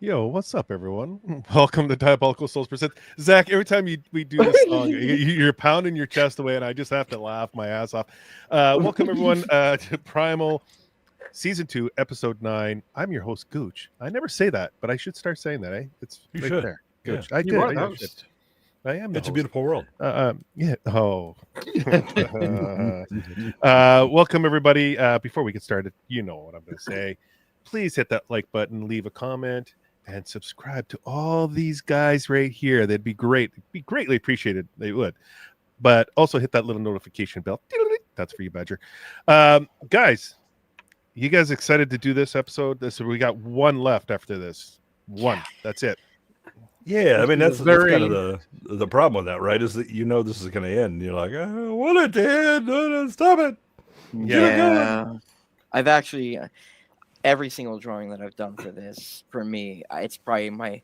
Yo, what's up, everyone? Welcome to Diabolical Souls Present. Zach, every time we do this song, you're pounding your chest away, and I just have to laugh my ass off. Welcome, everyone, to Primal Season 2, Episode 9. I'm your host, Gooch. I never say that, but I should start saying that, eh? It's You right should. there. Yeah. Gooch. I You did. are the I host. I am the It's a host. beautiful world. Yeah. Oh. Welcome, everybody. Before we get started, you know what I'm going to say. Please hit that like button, leave a comment, and subscribe to all these guys right here. They'd be great. It'd be greatly appreciated. They would. But also hit that little notification bell. That's for you, Badger. Guys, you guys excited to do this episode? We got one left after this. One. That's it. Yeah, I mean that's Very- kind of the problem with that, right? Is that this is going to end. And you're like, oh, what it did? No, stop it. Yeah, I've actually every single drawing that I've done for this, for me, it's probably my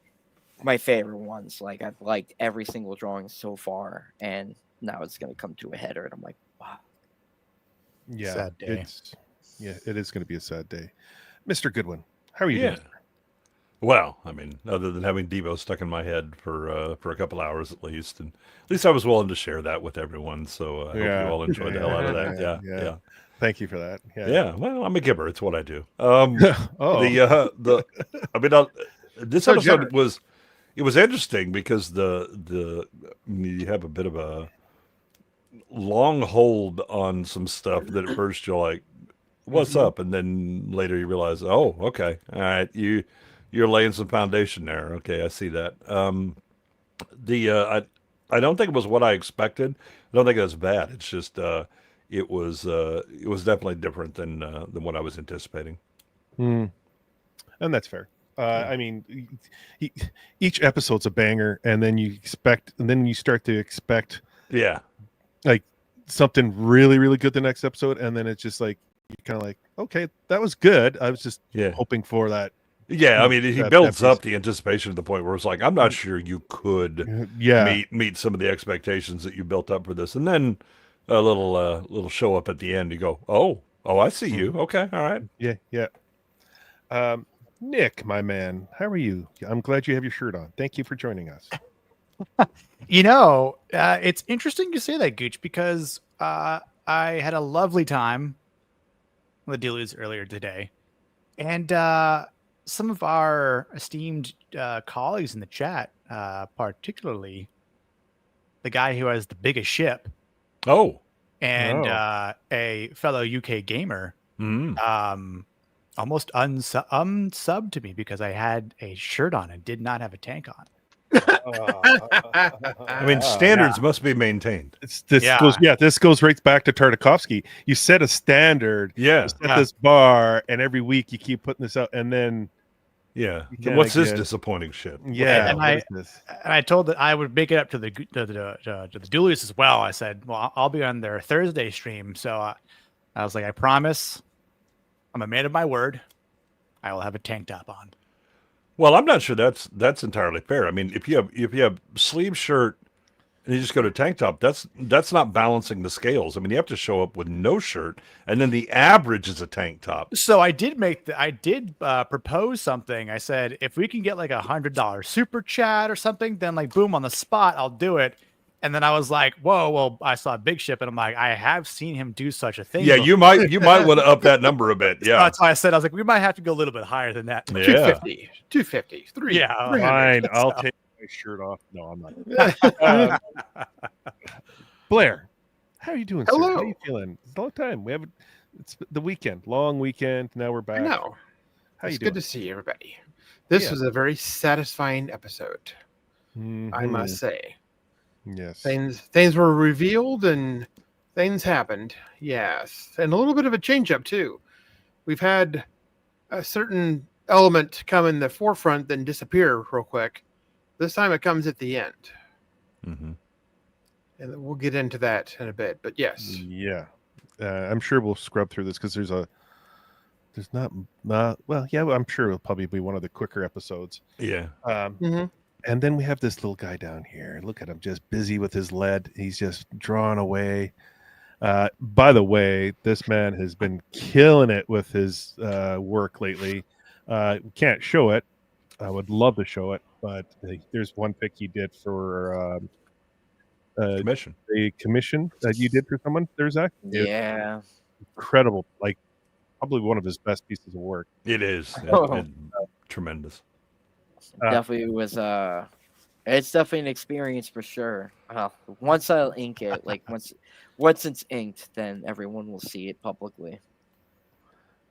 favorite ones. Like I've liked every single drawing so far, and now it's gonna come to a header, and I'm like, wow. Yeah. Sad day. It is going to be a sad day. Mr. Goodwin, how are you Yeah. doing? Well, I mean, other than having Devo stuck in my head for a couple hours at least, and at least I was willing to share that with everyone. So I hope you all enjoyed the hell out of that. Yeah. Thank you for that. Yeah. Well, I'm a giver. It's what I do. Oh. This So episode generous. was interesting because you have a bit of a long hold on some stuff that at first you're like, what's up? And then later you realize, oh, okay. All right. You're laying some foundation there. Okay. I see that. I don't think it was what I expected. I don't think it was bad. It's just, it was definitely different than what I was anticipating. And that's fair. I mean, each episode's a banger, and then you start to expect Yeah. like something really, really good the next episode, and then it's just like you're kind of like, okay, that was good. I was just Yeah. hoping for that. Yeah. I mean, he That builds episode. up the anticipation to the point where it's like, I'm not sure you could Yeah, meet some of the expectations that you built up for this. And then a little show up at the end. You go, oh, I see you. Okay. All right. yeah. Nick, my man, how are you? I'm glad you have your shirt on. Thank you for joining us. It's interesting you say that, Gooch, because I had a lovely time with the Deludes earlier today. And some of our esteemed colleagues in the chat, particularly the guy who has the biggest ship Oh. and a fellow UK gamer, almost unsubbed to me because I had a shirt on and did not have a tank on. I mean, standards must be maintained. This goes right back to Tartakovsky. You set a standard, Yeah. you set this bar, and every week you keep putting this out, and then Yeah. kinda What's this get- disappointing shit? yeah, And what is this? And I told that I would make it up to the Duelists as well. I said, well, I'll be on their Thursday stream. So I was like, I promise, I'm a man of my word. I will have a tank top on. Well, I'm not sure that's entirely fair. I mean, if you have sleeve shirt and you just go to tank top, that's not balancing the scales. I mean, you have to show up with no shirt, and then the average is a tank top. So I did propose something. I said, if we can get like $100 super chat or something, then like boom on the spot, I'll do it. And then I was like, whoa, well, I saw Big Ship, and I'm like, I have seen him do such a thing. Yeah, before. you might want to up that number a bit. So Yeah. that's why I said, I was like, we might have to go a little bit higher than that. Yeah. 250. 250, 3. Yeah. 300. Fine, I'll take my shirt off. No, I'm not. Blair, how are you doing, sir? Hello. How are you feeling? It's a long time. It's the weekend, long weekend. Now we're back. I know. How you It's doing? good to see everybody. This Yeah. was a very satisfying episode, I Mhm. must say. Yes. Things were revealed and things happened. Yes. And a little bit of a change up too. We've had a certain element come in the forefront then disappear real quick. This time it comes at the end. Mhm. And we'll get into that in a bit. But yes. Yeah. I'm sure we'll scrub through this because there's not well, yeah, I'm sure it'll probably be one of the quicker episodes. Yeah. Mhm. And then we have this little guy down here. Look at him, just busy with his lead. He's just drawing away. By the way, this man has been killing it with his work lately. We can't show it, I would love to show it, but there's one pic he did for Commission. a commission that you did for someone. There's that. It's Yeah. incredible. Like probably one of his best pieces of work. It is. Oh. It's tremendous. Definitely was it's definitely an experience for sure. Once I'll ink it, like once it's inked, then everyone will see it publicly.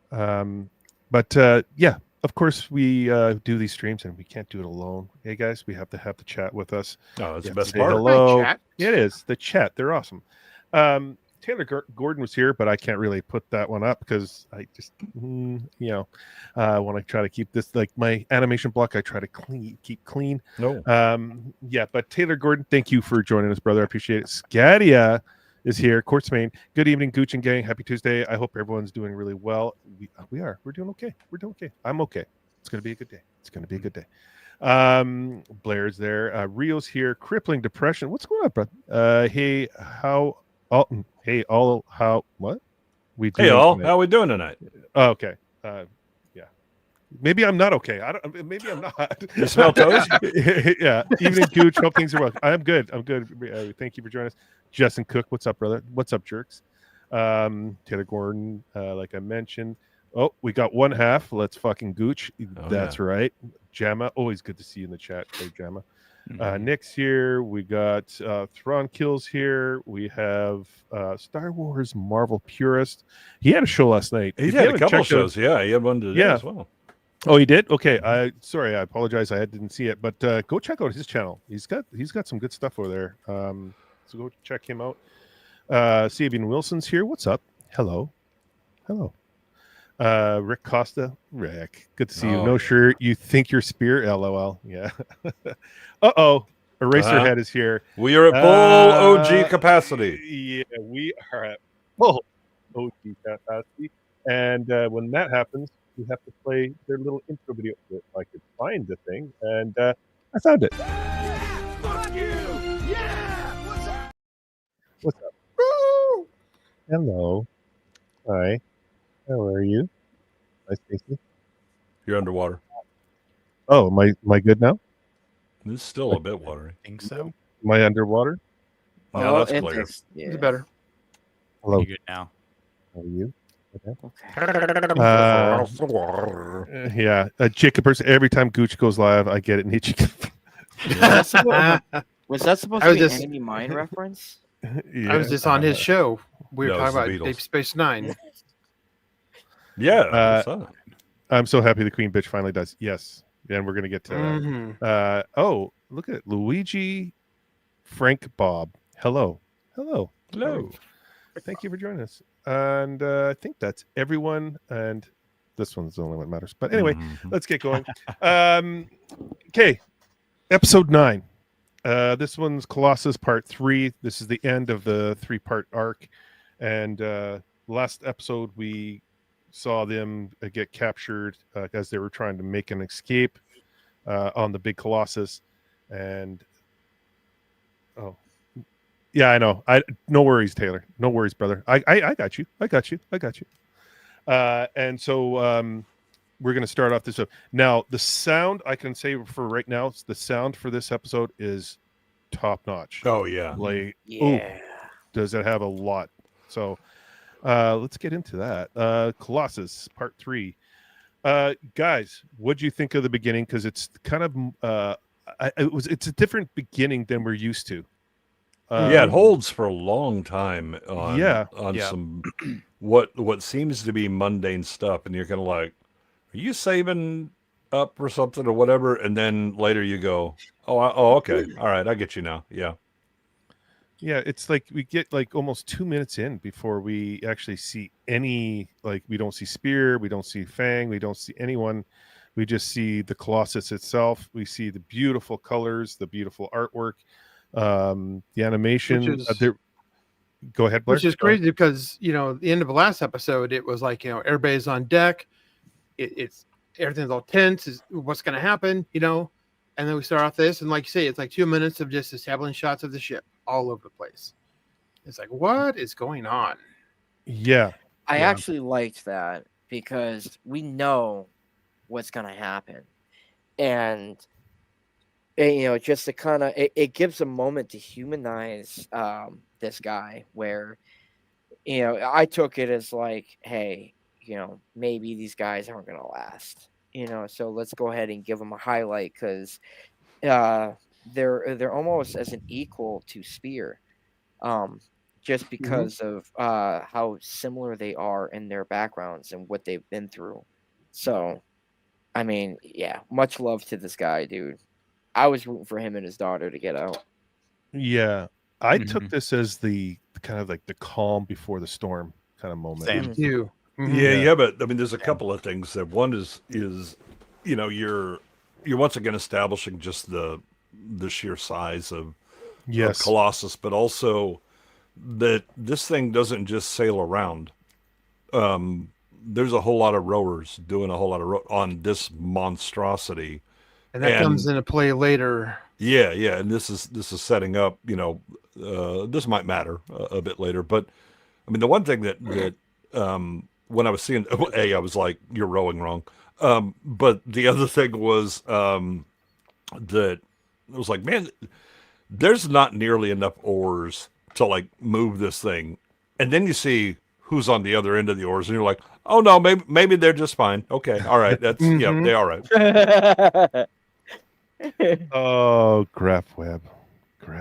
But yeah, of course we do these streams and we can't do it alone. Hey guys, we have to have the chat with us. Oh, that's You the have best to say part. hello. Hi, chat. Yeah, it is the chat. They're awesome. Taylor Gordon was here, but I can't really put that one up because I just, want to try to keep this like my animation block. I try to keep clean. No. Yeah, but Taylor Gordon, thank you for joining us, brother. I appreciate it. Scadia is here. Quartzmain. Good evening, Gooch and gang. Happy Tuesday. I hope everyone's doing really well. We are. We're doing okay. We're doing okay. I'm okay. It's gonna be a good day. It's gonna be a good day. Blair's there. Rio's here. Crippling depression. What's going on, bro? Hey, how? Oh, hey, all. How? What? We Hey, doing all. tonight? How we doing tonight? Oh, okay. Yeah. Maybe I'm not okay. I don't. Maybe I'm not. You smell toast? Yeah. Evening, Gooch. Hope things are well. I'm good. I'm good. Thank you for joining us. Justin Cook. What's up, brother? What's up, jerks? Taylor Gordon. Like I mentioned. Oh, we got one half. Let's fucking Gooch. That's right. Jamma. Always good to see you in the chat. Hey, Jamma. Nick's here. We got Thrawn Kills here. We have Star Wars Marvel Purist. He had a show last night. He If had you a haven't couple checked shows. Yeah, he had one today as well. Oh, he did. Okay. Sorry. I apologize. I didn't see it, but go check out his channel. He's got some good stuff over there. So go check him out. Sabian Wilson's here. What's up? Hello. Rick Costa. Rick, good to see you. No shirt. You think you're Spear? LOL. Yeah. Eraserhead is here. We are at full OG capacity. Yeah, we are at full OG capacity. And when that happens, we have to play their little intro video. If I could find the thing, and I found it. Yeah, fuck you! Yeah! What's up? What's up? Woo! Hello. Hi. How are you? Hi, Stacy. You're underwater. Oh, am I good now? It's still a bit watery. I think so. Am I underwater? Now that's clear. It's better. Hello. You good now? How are you? Okay. Yeah, Jacob. Every time Gooch goes live, I get it. Was that supposed I to was be an just- enemy mine reference? I was just on his show. We were No, talking it's the about Beatles. Deep Space Nine. Yeah. Uh, I saw it. I'm so happy the Queen Bitch finally does. Yes, and we're gonna get to that. Mhm. Oh, look at Luigi, Frank, Bob. Hello. Hello. Thank you for joining us. And I think that's everyone. And this one's the only one that matters. But anyway, let's get going. Okay, episode 9. This one's Colossus Part 3. This is the end of the 3-part arc. And last episode, we saw them get captured as they were trying to make an escape on the big Colossus. And yeah, I know. No worries, Taylor. No worries, brother. I got you. And so we're going to start off this up. Now, the sound, I can say for right now, the sound for this episode is top notch. Oh, yeah. Like, Yeah. does it have a lot? So let's get into that. Colossus Part 3. Guys, what do you think of the beginning? Because it's kind of it's a different beginning than we're used to. Yeah, it holds for a long time on Yeah. some what seems to be mundane stuff, and you're kind of like, are you saving up or something or whatever? And then later you go, oh, okay, all right, I get you now. Yeah, Yeah, it's like we get like almost 2 minutes in before we actually see any, like we don't see Spear, we don't see Fang, we don't see anyone. We just see the Colossus itself. We see the beautiful colors, the beautiful artwork, the animation. Which is- Go ahead, Blair. Which is crazy because the end of the last episode, it was like everybody's on deck. It's everything's all tense. Is what's going to happen? And then we start off this, and like you say, it's like 2 minutes of just establishing shots of the ship all over the place. It's like, what is going on? Yeah. I Yeah. actually liked that because we know what's going to happen. and just to kind of it gives a moment to humanize this guy where I took it as like, hey, maybe these guys aren't gonna last, so let's go ahead and give them a highlight because they're almost as an equal to Spear, just because of how similar they are in their backgrounds and what they've been through. So, I mean, yeah, much love to this guy, dude. I was rooting for him and his daughter to get out. Yeah, I took Mhm. this as the kind of like the calm before the storm kind of moment. Same. You. Yeah, but I mean, there's a couple of things that one is you're once again establishing just the sheer size of Yes. Colossus, but also that this thing doesn't just sail around. There's a whole lot of rowers doing a whole lot of on this monstrosity, And that comes into play later. Yeah, and this is setting up. This might matter a bit later, but I mean, the one thing that when I was seeing, I was like, "You're rowing wrong," but the other thing was that it was like, man, there's not nearly enough oars to like move this thing, and then you see who's on the other end of the oars, and you're like, "Oh no, maybe they're just fine. Okay, all right, that's yeah, they all right." Oh, graph web. Do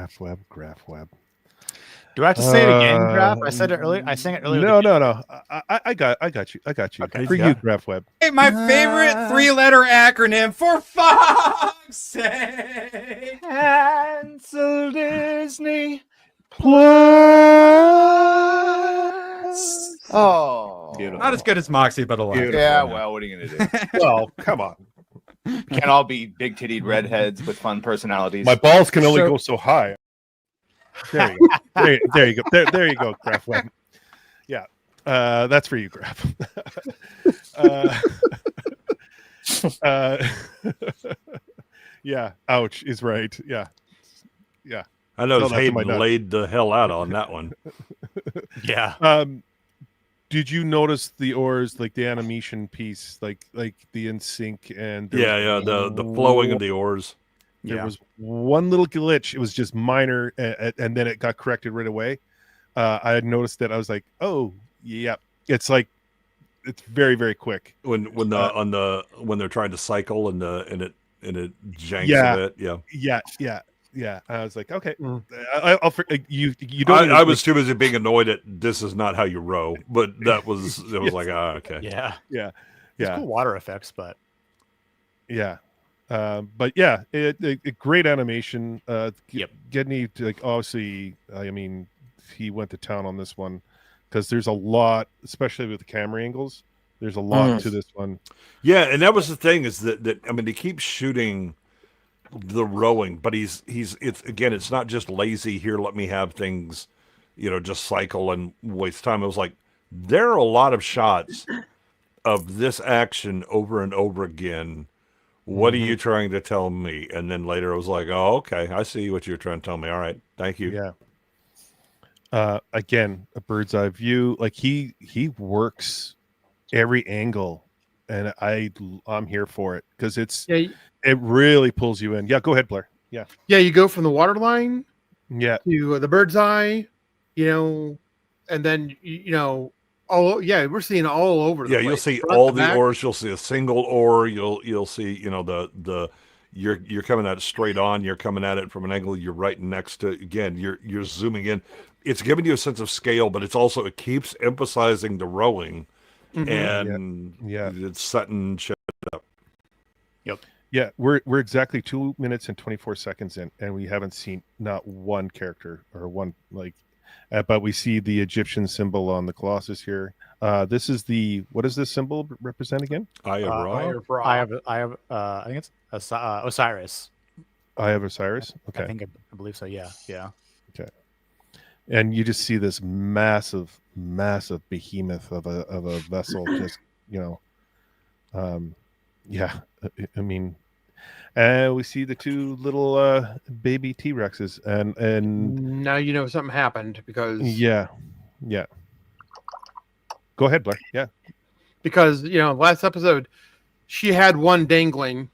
I have to say it again, Graf? I said it earlier. I sang it earlier. No. I got you. Okay. For you, graph web. Hey, my favorite 3-letter acronym, for fuck's sake. Cancel Disney Oh. Beautiful. Not as good as Moxie, but alive. Beautiful. Yeah, Well, what are you gonna do? Well, come on. Can't all be big-titted redheads with fun personalities. My balls can only go so high. There you go. There you go. There you go, graph web. Yeah. That's for you, graph. Yeah. Ouch is right. Yeah. I know Tell that to Hayden my dad. laid the hell out on that one. Yeah. Did you notice the oars, like the animation piece, like the in sync and Yeah, the flowing of the oars. There was one little glitch. It was just minor, and then it got corrected right away. I had noticed that. I was like, "Oh, yeah." It's like it's very, very quick. When they're trying to cycle and it janks Yeah. a bit. Yeah. I was like, "Okay, I'll you don't." I was too busy being annoyed at this is not how you row, but that was it was like okay. Yeah. It's cool water effects, but yeah. But yeah, it great animation. Gedney, like obviously, I mean, he went to town on this one because there's a lot, especially with the camera angles. There's a lot to this one. Yeah, and that was the thing is that I mean, he keeps shooting the rowing, but it's not just lazy here. Let me have things, just cycle and waste time. It was like there are a lot of shots of this action over and over again. What are you trying to tell me? And then later I was like, oh, okay, I see what you're trying to tell me. All right, thank you. Yeah. Again, a bird's eye view. Like he works every angle, and I'm here for it because it really pulls you in. Yeah, go ahead, Blair. Yeah. Yeah, you go from the water line to the bird's eye, and then we're seeing all over the place. You'll see Front all to the back. oars. You'll see a single oar. You'll see you're coming at it straight on. You're coming at it from an angle. You're right next to again. You're zooming in. It's giving you a sense of scale, but it keeps emphasizing the rowing, and it's setting shit up. Yep. Yeah, we're exactly 2 minutes and 24 seconds in, and we haven't seen not one character or one but we see the Egyptian symbol on the Colossus here. This is what does this symbol represent again? Eye of Ra. I have I think it's Osiris. Eye of Osiris. Okay. I believe so. Yeah. Okay. And you just see this massive behemoth of a vessel, just I mean, and we see the two little baby T-Rexes, and now something happened because Go ahead, Blair. Yeah, because last episode she had one dangling,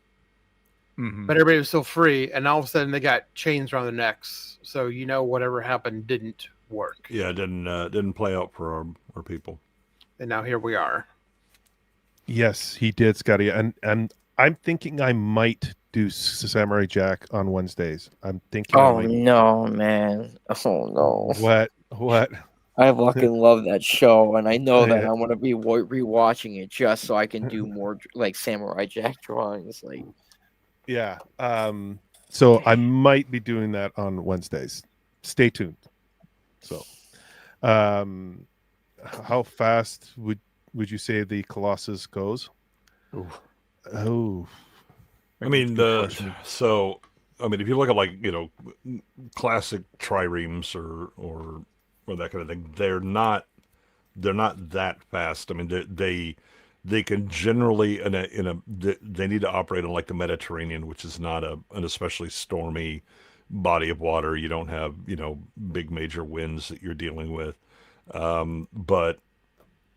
Mhm. but everybody was still free, and all of a sudden they got chains around their necks. So whatever happened didn't work. Yeah, it didn't play out for our people. And now here we are. Yes, he did, Scotty. And I'm thinking I might do Samurai Jack on Wednesdays. I'm thinking I Oh might. no, man! Oh no! What? I fucking love that show, and I know that Yeah. I want to be rewatching it just so I can do more like Samurai Jack drawings. Like, Yeah. So I might be doing that on Wednesdays. Stay tuned. So, um, how fast would you say the Colossus goes? Ooh. Oh, I mean, good question. if you look at classic triremes or that kind of thing, they're not that fast. I mean, they can generally they need to operate in like the Mediterranean, which is not an especially stormy body of water. You don't have big major winds that you're dealing with, but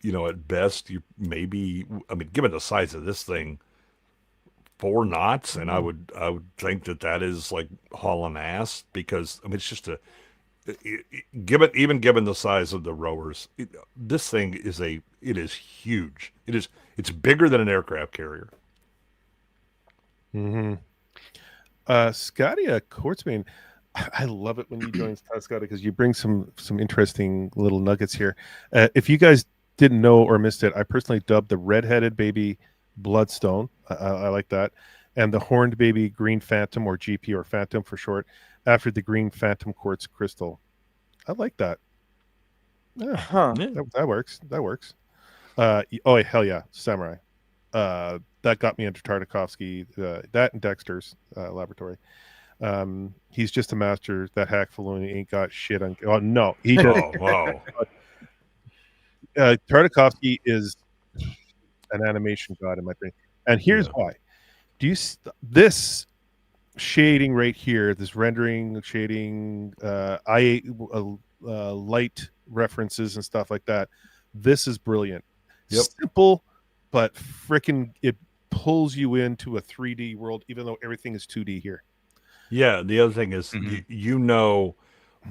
at best you maybe, I mean, given the size of this thing, 4 knots, and I would think that is like hauling ass, because I mean it's just given the size of the rowers, this thing is huge. It's bigger than an aircraft carrier. Mm-hmm. Scotty Quartzbane, I love it when you join Scotty, because you bring some interesting little nuggets here. If you guys didn't know or missed it, I personally dubbed the red-headed baby Bloodstone. I like that. And the horned baby Green Phantom, or GP, or Phantom for short, after the Green Phantom Quartz Crystal. I like that. Yeah, huh? that works. That works. Oh, hell yeah, Samurai. That got me into Tartakovsky. That and Dexter's laboratory. He's just a master. That hack Filoni ain't got shit on. Oh no, he does. Oh wow. Tartakovsky is an animation god in my opinion, and here's why. Do you this shading right here, this rendering, shading, light references and stuff like that? This is brilliant. Yep. Simple, but freaking it pulls you into a 3D world, even though everything is 2D here. Yeah, the other thing is,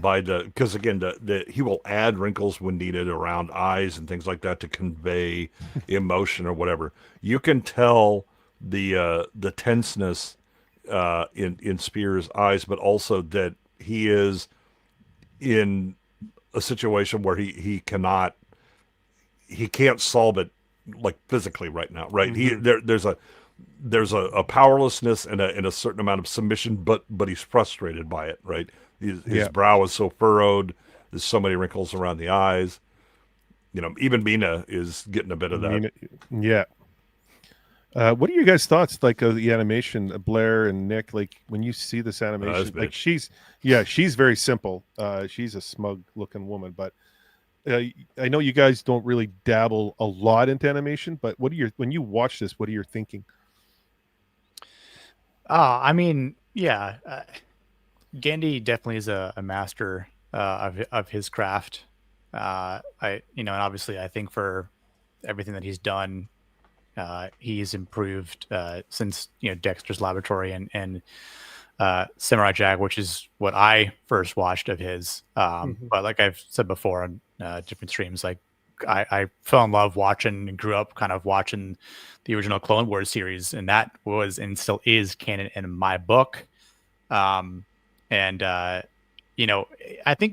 because again, he will add wrinkles when needed around eyes and things like that to convey emotion or whatever. You can tell the tenseness in Spear's eyes, but also that he is in a situation where he can't solve it like physically right now, right? Mm-hmm. There's a powerlessness and a certain amount of submission, but he's frustrated by it, right? His brow is so furrowed. There's so many wrinkles around the eyes. Even Mina is getting a bit of that. Yeah. What are your guys' thoughts, like, of the animation, Blair and Nick? Like, when you see this animation, like she's very simple. She's a smug-looking woman, but I know you guys don't really dabble a lot into animation. But when you watch this, what are you thinking? I mean, yeah, Gandhi definitely is a master of his craft. And obviously, I think for everything that he's done, he's improved since Dexter's Laboratory and Samurai Jack, which is what I first watched of his. But like I've said before on different streams, like I fell in love watching and grew up kind of watching the original Clone Wars series, and that was and still is canon in my book. I think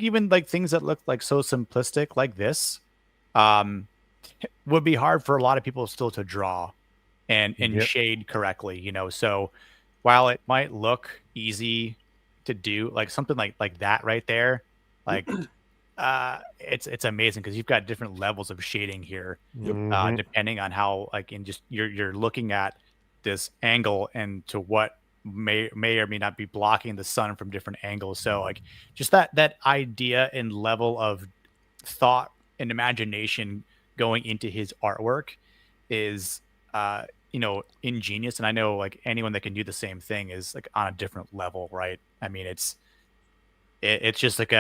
even like things that look like so simplistic like this would be hard for a lot of people still to draw and shade correctly, so while it might look easy to do, like something like that right there, like it's amazing because you've got different levels of shading here, depending on how, like, in just you're looking at this angle and to what may or may not be blocking the sun from different angles. So like just that idea and level of thought and imagination going into his artwork is ingenious. And I know like anyone that can do the same thing is like on a different level, right? I mean, it's just like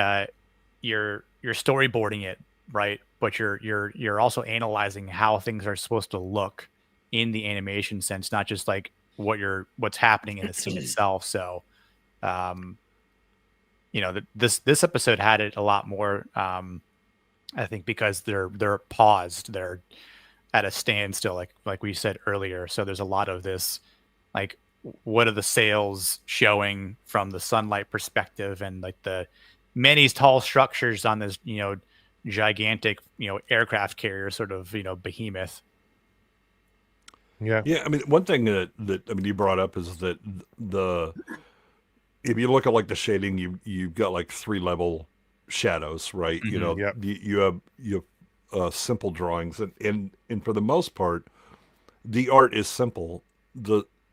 you're storyboarding it, right? But you're also analyzing how things are supposed to look in the animation sense, not just like what's happening in the scene itself. So, this episode had it a lot more. I think because they're paused, they're at a standstill, like we said earlier. So there's a lot of this, like, what are the sails showing from the sunlight perspective, and like the many tall structures on this, gigantic, aircraft carrier sort of, behemoth. Yeah. Yeah, I mean, one thing that you brought up is that if you look at like the shading, you've got like 3-level shadows, right? Yep. You have simple drawings, and for the most part, the art is simple.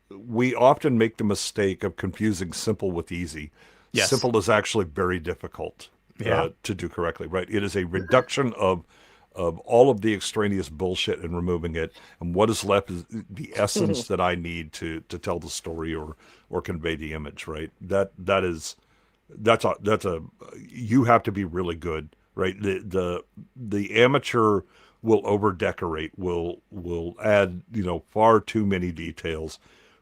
We often make the mistake of confusing simple with easy. Yes. Simple is actually very difficult to do correctly, right? It is a reduction of all of the extraneous bullshit and removing it, and what is left is the essence that I need to tell the story or convey the image, right? That's a you have to be really good, right? The amateur will over decorate, will add far too many details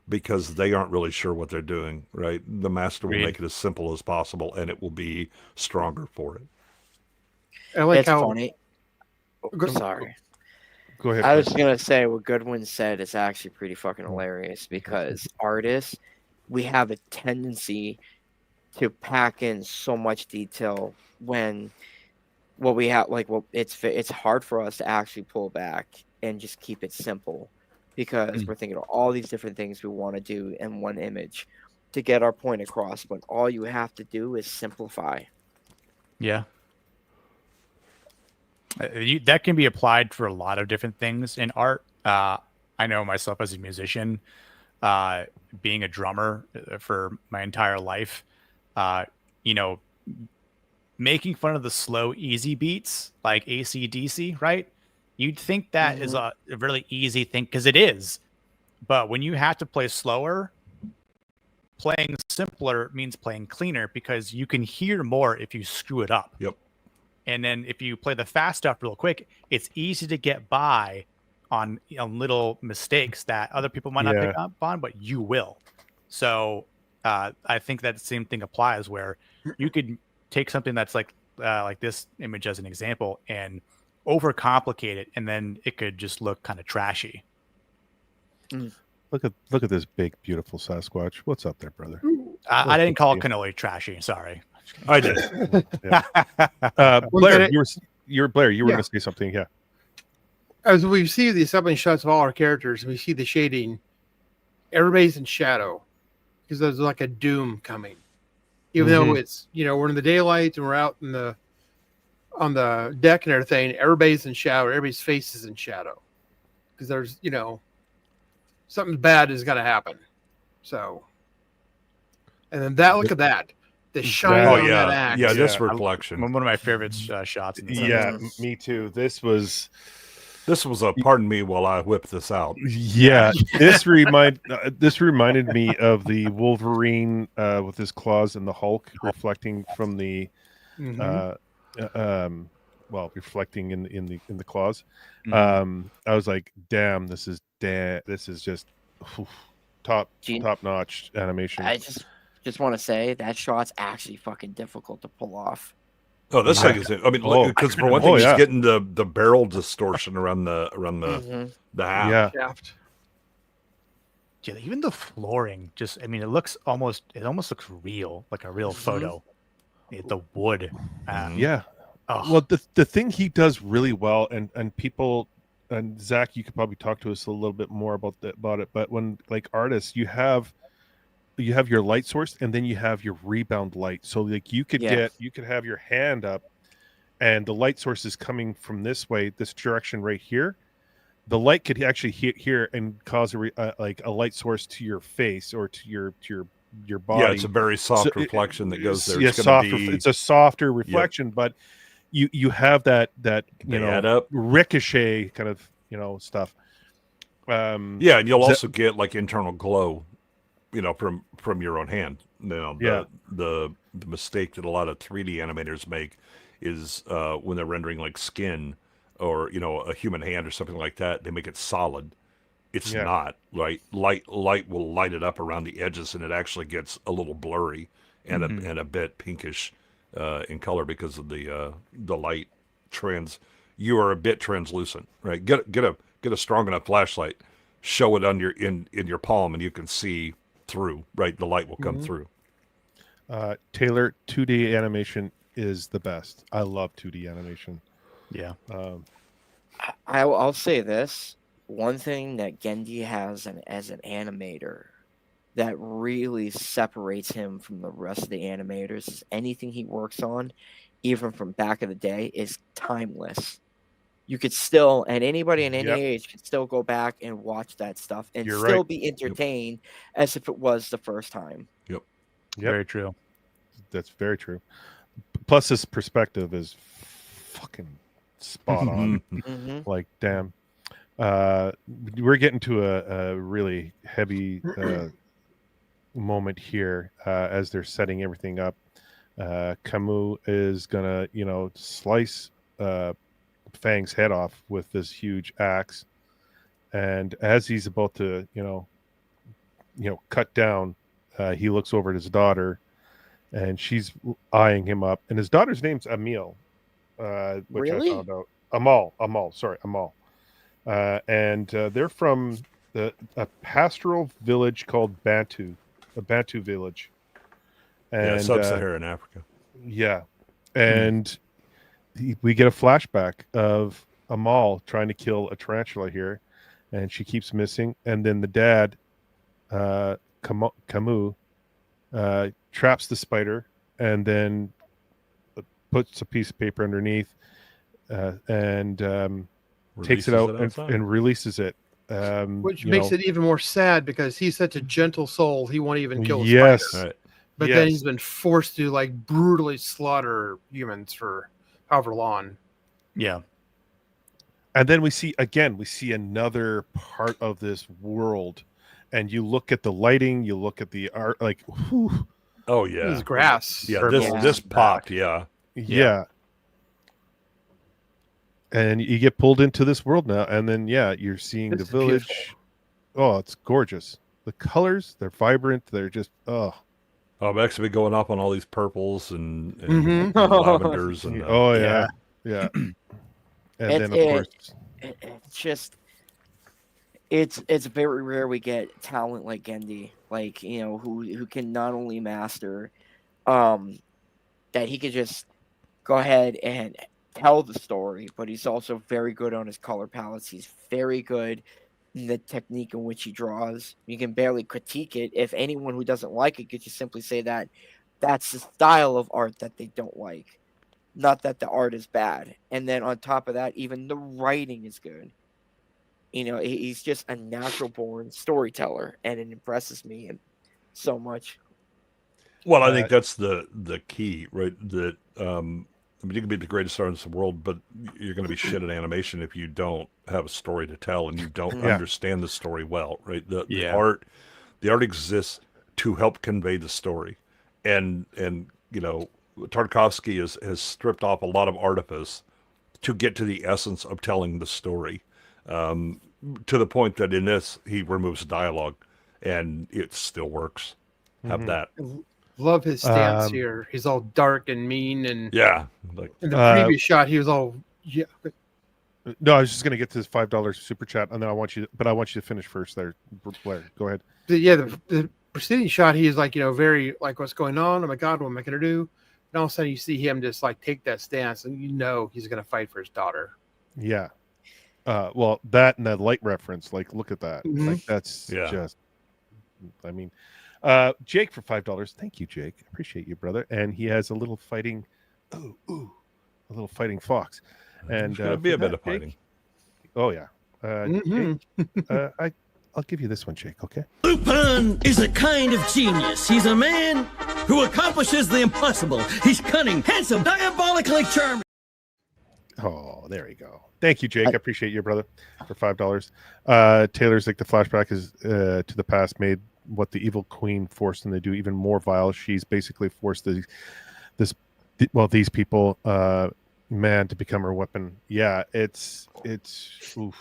because they aren't really sure what they're doing, right? The master will make it as simple as possible, and it will be stronger for it. I like It's how funny. Sorry. Go ahead. I was gonna say what Goodwin said is actually pretty fucking hilarious, because artists, we have a tendency to pack in so much detail when what we have, it's hard for us to actually pull back and just keep it simple, because we're thinking of all these different things we want to do in one image to get our point across, when all you have to do is simplify. Yeah. That can be applied for a lot of different things in art. I know myself as a musician, being a drummer for my entire life, making fun of the slow, easy beats like AC/DC, right? You'd think that is a really easy thing, because it is. But when you have to play slower, playing simpler means playing cleaner, because you can hear more if you screw it up. Yep. And then if you play the fast stuff real quick, it's easy to get by on little mistakes that other people might not pick up on, but you will. So I think that same thing applies, where you could take something that's like this image as an example and overcomplicate it, and then it could just look kind of trashy. Look at this big, beautiful Sasquatch. What's up there, brother? I didn't call cannoli trashy. Sorry. I did. Blair, you were going to say something. Yeah. as we see the assembling shots of all our characters, and we see the shading, everybody's in shadow because there's like a doom coming. Even though it's, we're in the daylight and we're out in on the deck and everything, everybody's in shadow. Everybody's face is in shadow because there's, something bad is going to happen. So, and then look at that. The shine on that axe. Yeah, this reflection. One of my favorite shots. In this episode. Me too. This was a pardon me while I whip this out. Yeah, this reminded me of the Wolverine with his claws and the Hulk reflecting from the reflecting in the claws. I was like, damn, this is just top notch animation. I just want to say that shot's actually fucking difficult to pull off. Oh, this thing is it. I mean, because for one thing, he's getting the barrel distortion around the shaft. Yeah, even the flooring, it looks almost looks real, like a real photo. The wood. Well, the thing he does really well, and people, and Zach, you could probably talk to us a little bit more about it. But when like artists, you have your light source and then you have your rebound light. So like you could have your hand up and the light source is coming from this way, this direction right here. The light could actually hit here and cause a light source to your face or to your body. Yeah, it's a very soft reflection that goes there. It's a softer reflection, but you have that ricochet kind of stuff. And you'll also get like internal glow, from your own hand. The mistake that a lot of 3D animators make is when they're rendering like skin or a human hand or something like that, they make it solid, it's Yeah. not right. Light will light it up around the edges, and it actually gets a little blurry and a bit pinkish in color because of the light You are a bit translucent, right? Get a strong enough flashlight, show it on in your palm, and you can see through. Right, the light will come through. Taylor, 2D animation is the best. I love 2D animation. Yeah. I'll say this. One thing that Gendy has as an animator that really separates him from the rest of the animators is anything he works on, even from back in the day, is timeless. You could still, and anybody in any Yep. age could still go back and watch that stuff and You're still right. be entertained as if it was the first time. Yep. Very true. That's very true. Plus, his perspective is fucking spot on. Mhm. Like, damn. We're getting to a really heavy moment here as they're setting everything up. Camus is gonna, slice Fang's head off with this huge axe, and as he's about to, cut down, he looks over at his daughter, and she's eyeing him up. And his daughter's name's Emil, which Really? I found out. Amal. And they're from a pastoral village called Bantu, a Bantu village. Yeah, And sub-Saharan Africa. yeah, and we get a flashback of Amal trying to kill a tarantula here, and she keeps missing. And then the dad, Camus, traps the spider and then puts a piece of paper underneath and takes it Releases out outside. and releases it. Which makes it even more sad because he's such a gentle soul. He won't even kill a Yes. spider. Right. But then he's been forced to like brutally slaughter humans for however long. Yeah. And then we see another part of this world, and you look at the lighting, you look at the art, like, whew, Oh This yeah. is grass. Yeah, purple. this popped, yeah. yeah. And you get pulled into this world now, and then you're seeing This the is village. beautiful. Oh, it's gorgeous. The colors, they're vibrant. They're just I'm actually going up on all these purples and Mhm. lavenders and yeah. And then of course, It's just it's very rare we get talent like Gendy, like who can not only master that he could just go ahead and tell the story, but he's also very good on his color palettes. He's very good in the technique in which he draws. You can barely critique it. If anyone who doesn't like it could just simply say that that's the style of art that they don't like, not that the art is bad. And then on top of that, even the writing is good. He's just a natural born storyteller, and it impresses me so much. Well, I think that's the key, right? That you can be the greatest artist in the world, but you're going to be shit at animation if you don't have a story to tell and you don't understand the story well, right? The art exists to help convey the story, and Tarkovsky has stripped off a lot of artifice to get to the essence of telling the story, to the point that in this he removes dialogue, and it still works. Have that. Love his stance here. He's all dark and mean, and like in the previous shot, he was all No, I was just going to get to this $5 super chat, and then I want you to finish first. There, Blair. Go ahead. The preceding shot, he is like very like, what's going on? Oh my God, what am I going to do? And all of a sudden, you see him just like take that stance, and he's going to fight for his daughter. Yeah. Well, that and that light reference, like, look at that. Mhm. Like, that's just. I mean, Jake for $5. Thank you, Jake. Appreciate you, brother. And he has a little fighting, a little fighting fox. And there's going to be a bit of fighting. Oh yeah. Jake, I'll give you this one, Jake. Okay. Lupin is a kind of genius. He's a man who accomplishes the impossible. He's cunning, handsome, diabolically charming. Oh, there you go. Thank you, Jake. I appreciate you, brother, for $5. Taylor's like the flashback is to the past made what the evil queen forced them to do even more vile. She's basically forced these people, man, to become her weapon. Yeah, it's oof.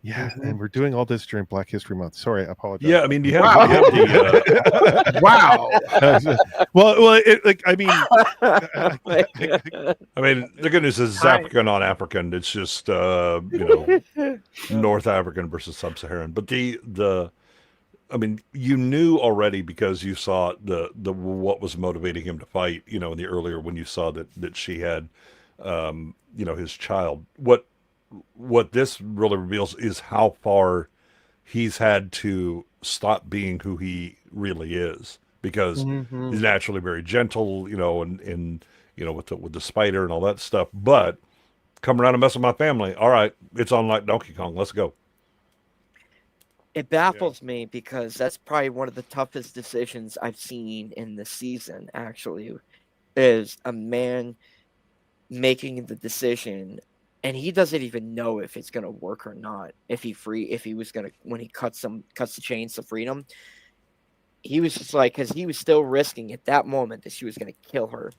Yeah, and we're doing all this during Black History Month. Sorry, I apologize. Yeah, I mean, you have, Wow. you have the Wow. I mean, Oh my God. I mean, the good news is it's African on African. It's just North African versus Sub-Saharan. But I mean, you knew already because you saw the what was motivating him to fight. In the earlier when you saw that she had, his child. What this really reveals is how far he's had to stop being who he really is, because Mhm. he's naturally very gentle, and with the spider and all that stuff. But come around and mess with my family. All right, it's on like Donkey Kong. Let's go. It baffles me because that's probably one of the toughest decisions I've seen in the season, actually, is a man making the decision and he doesn't even know if it's going to work or not. If he was going to, when he cuts the chains of freedom, he was just like, because he was still risking at that moment that she was going to kill her.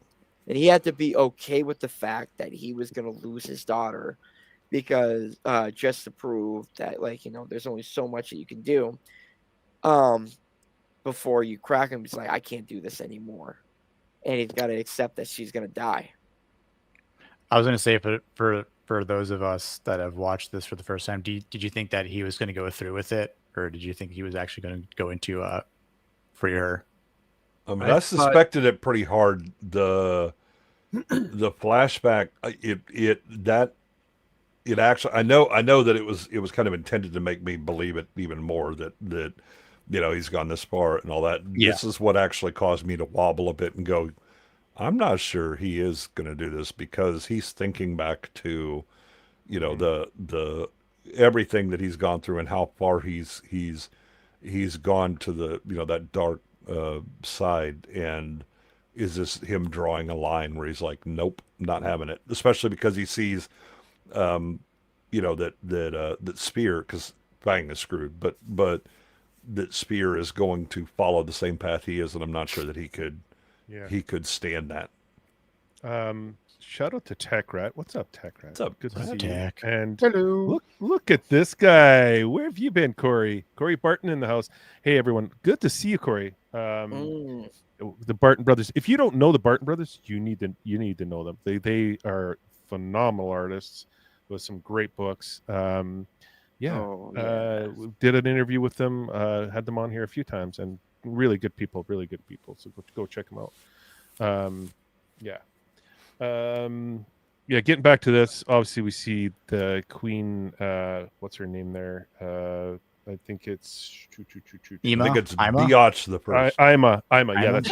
And he had to be okay with the fact that he was going to lose his daughter, because just to prove that, there's only so much that you can do before you crack him. He's like, I can't do this anymore. And he's got to accept that she's going to die. I was going to say, for those of us that have watched this for the first time, did you think that he was going to go through with it, or did you think he was actually going to go into free her? I mean, I suspected it pretty hard. The flashback, it actually, I know that it was kind of intended to make me believe it even more, that he's gone this far and all that. Yeah. This is what actually caused me to wobble a bit and go, I'm not sure he is going to do this, because he's thinking back to, the everything that he's gone through and how far he's gone to the, that dark side. And is this him drawing a line where he's like, nope, not having it, especially because he sees, that Spear, because Fang is screwed, but that Spear is going to follow the same path he is, and I'm not sure that he could stand that. Shout out to Tech Rat. What's up, Tech Rat? What's up? Good to What's see up, you. Tech? And Hello. look at this guy. Where have you been, Corey? Corey Barton in the house. Hey, everyone. Good to see you, Corey. The Barton brothers. If you don't know the Barton brothers, you need to know them. They are phenomenal artists with some great books. We did an interview with them. Had them on here a few times, and really good people. So go check them out. Getting back to this, obviously we see the queen, what's her name there? I think it's Ima? I think it's Ima? Biatch the first. Ima. Yeah, Ima? that's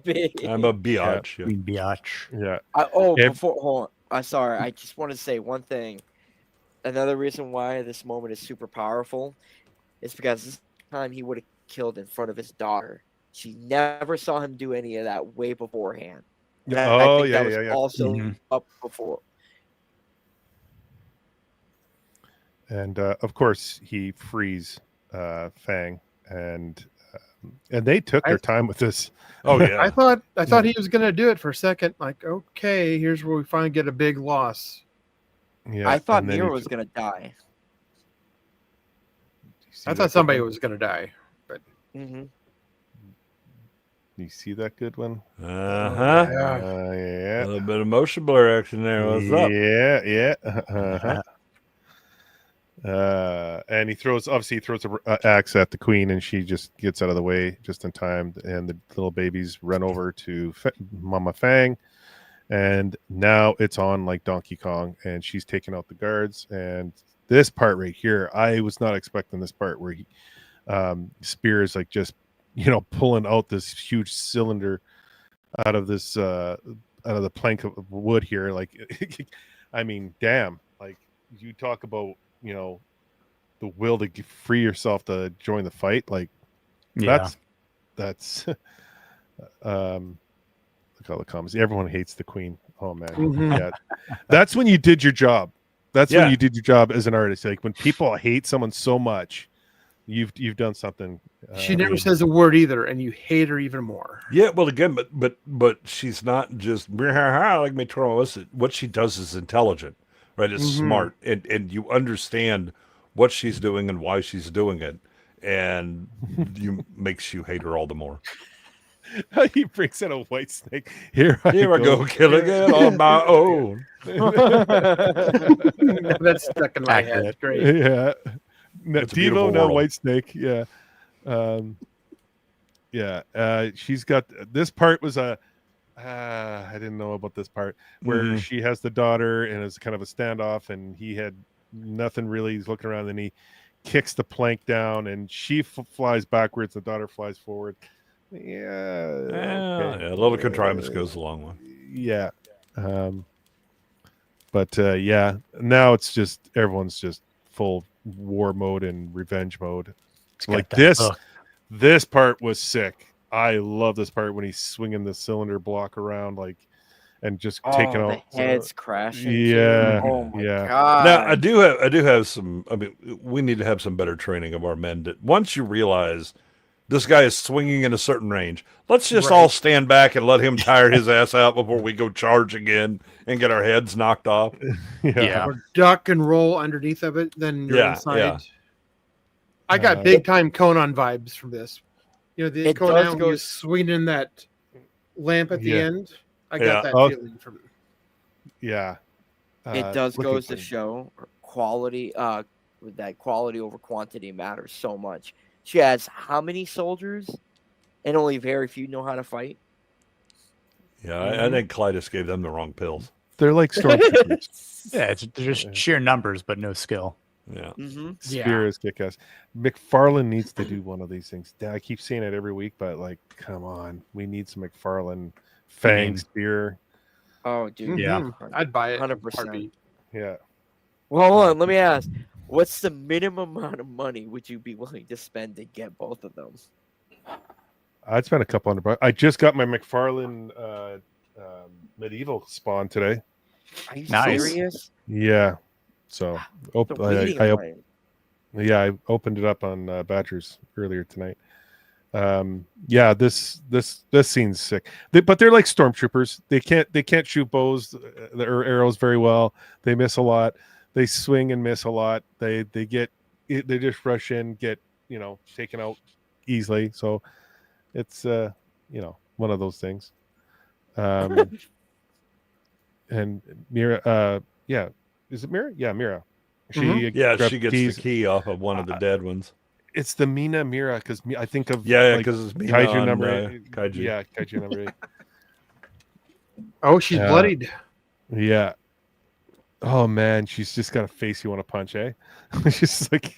it. I'm a Biatch. Yeah. Queen Biatch. Yeah. Hold on. Sorry, I just want to say one thing. Another reason why this moment is super powerful is because this time he would have killed in front of his daughter. She never saw him do any of that way beforehand. Yeah. Also up before. And of course he frees Fang, and they took their time with this. Oh yeah. I thought he was going to do it for a second. Like, okay, here's where we finally get a big loss. Yeah, I thought Mira was going to die. I thought somebody was going to die. But you see that good one? Uh-huh. Yeah. A little bit of motion blur action there. What's up? Yeah. And he throws an axe at the queen, and she just gets out of the way just in time. And the little babies run over to Mama Fang, and now it's on like Donkey Kong, and she's taking out the guards. And this part right here, I was not expecting this part where Spear is like just pulling out this huge cylinder out of this out of the plank of wood here. Like, I mean, damn! Like, you talk about the will to free yourself to join the fight. Like, that's look at all the comments. Everyone hates the queen. Oh man, yeah. That's when you did your job. That's when you did your job as an artist. Like, when people hate someone so much, you've done something. She never says a word either, and you hate her even more. Yeah, well, again, but she's not just like me. What she does is intelligent, right? It's smart, and you understand what she's doing and why she's doing it, and makes you hate her all the more. He brings in a white snake. Here I Here I go killing it on my own. That's stuck in my head. Accurate. Great. Yeah. No, It's a beautiful Devo, no world. white snake. Yeah. She's got this part was I didn't know about this part where Mhm. she has the daughter and it's kind of a standoff and he had nothing really. He's looking around and he kicks the plank down and she flies backwards. The daughter flies forward. Yeah. Okay. Yeah, a little contrivance goes a long way. Yeah. But yeah, now it's just everyone's just full war mode and revenge mode. got Like that this, look. this part was sick. I love this part when he's swinging the cylinder block around, like, and just taking Oh, out the heads crashing. yeah, Too. Oh my yeah. god. Now I do have some. I mean, we need to have some better training of our men. That once you realize this guy is swinging in a certain range, let's just all stand back and let him tire his ass out before we go charge again and get our heads knocked off. Yeah. Or duck and roll underneath of it, then you're Yeah, inside. yeah. I got big time Conan vibes from this. You know, the It Conan does when go he was swinging that lamp at the Yeah. end. I Yeah. got that Oh. feeling from it. Yeah. It does looking goes to clean. show quality. With that quality over quantity matters so much. She has how many soldiers, and only very few know how to fight. Yeah, I think Clytus gave them the wrong pills. They're like stormtroopers. Yeah, it's just sheer numbers, but no skill. Yeah. Mm-hmm. Spear is kick ass. McFarlane needs to do one of these things. I keep saying it every week, but like, come on, we need some McFarlane Fang Spear. Oh, dude. Yeah. Mhm. I'd buy it. 100%. Heartbeat. Yeah. Well, hold on. Let me ask. What's the minimum amount of money would you be willing to spend to get both of them? I'd spend a couple $100. I just got my McFarlane medieval spawn today. Are you Nice. serious? Yeah. So The waiting time. I opened it up on Badgers earlier tonight. Yeah, this scene's sick. But they're like stormtroopers. They can't shoot bows or arrows very well. They miss a lot. They swing and miss a lot. They just rush in, get taken out easily. So it's one of those things. And Mira, yeah, is it Mira? Yeah, Mira. She Yeah, she grabbed gets the key off of one of the dead ones. It's the Mina Mira because I think of Yeah, like, because it's Mina Kaiju on, number 8. Kaiju. Yeah, Kaiju number 8. Oh, she's bloodied. Yeah. Oh man, she's just got a face you want to punch, eh? She's just like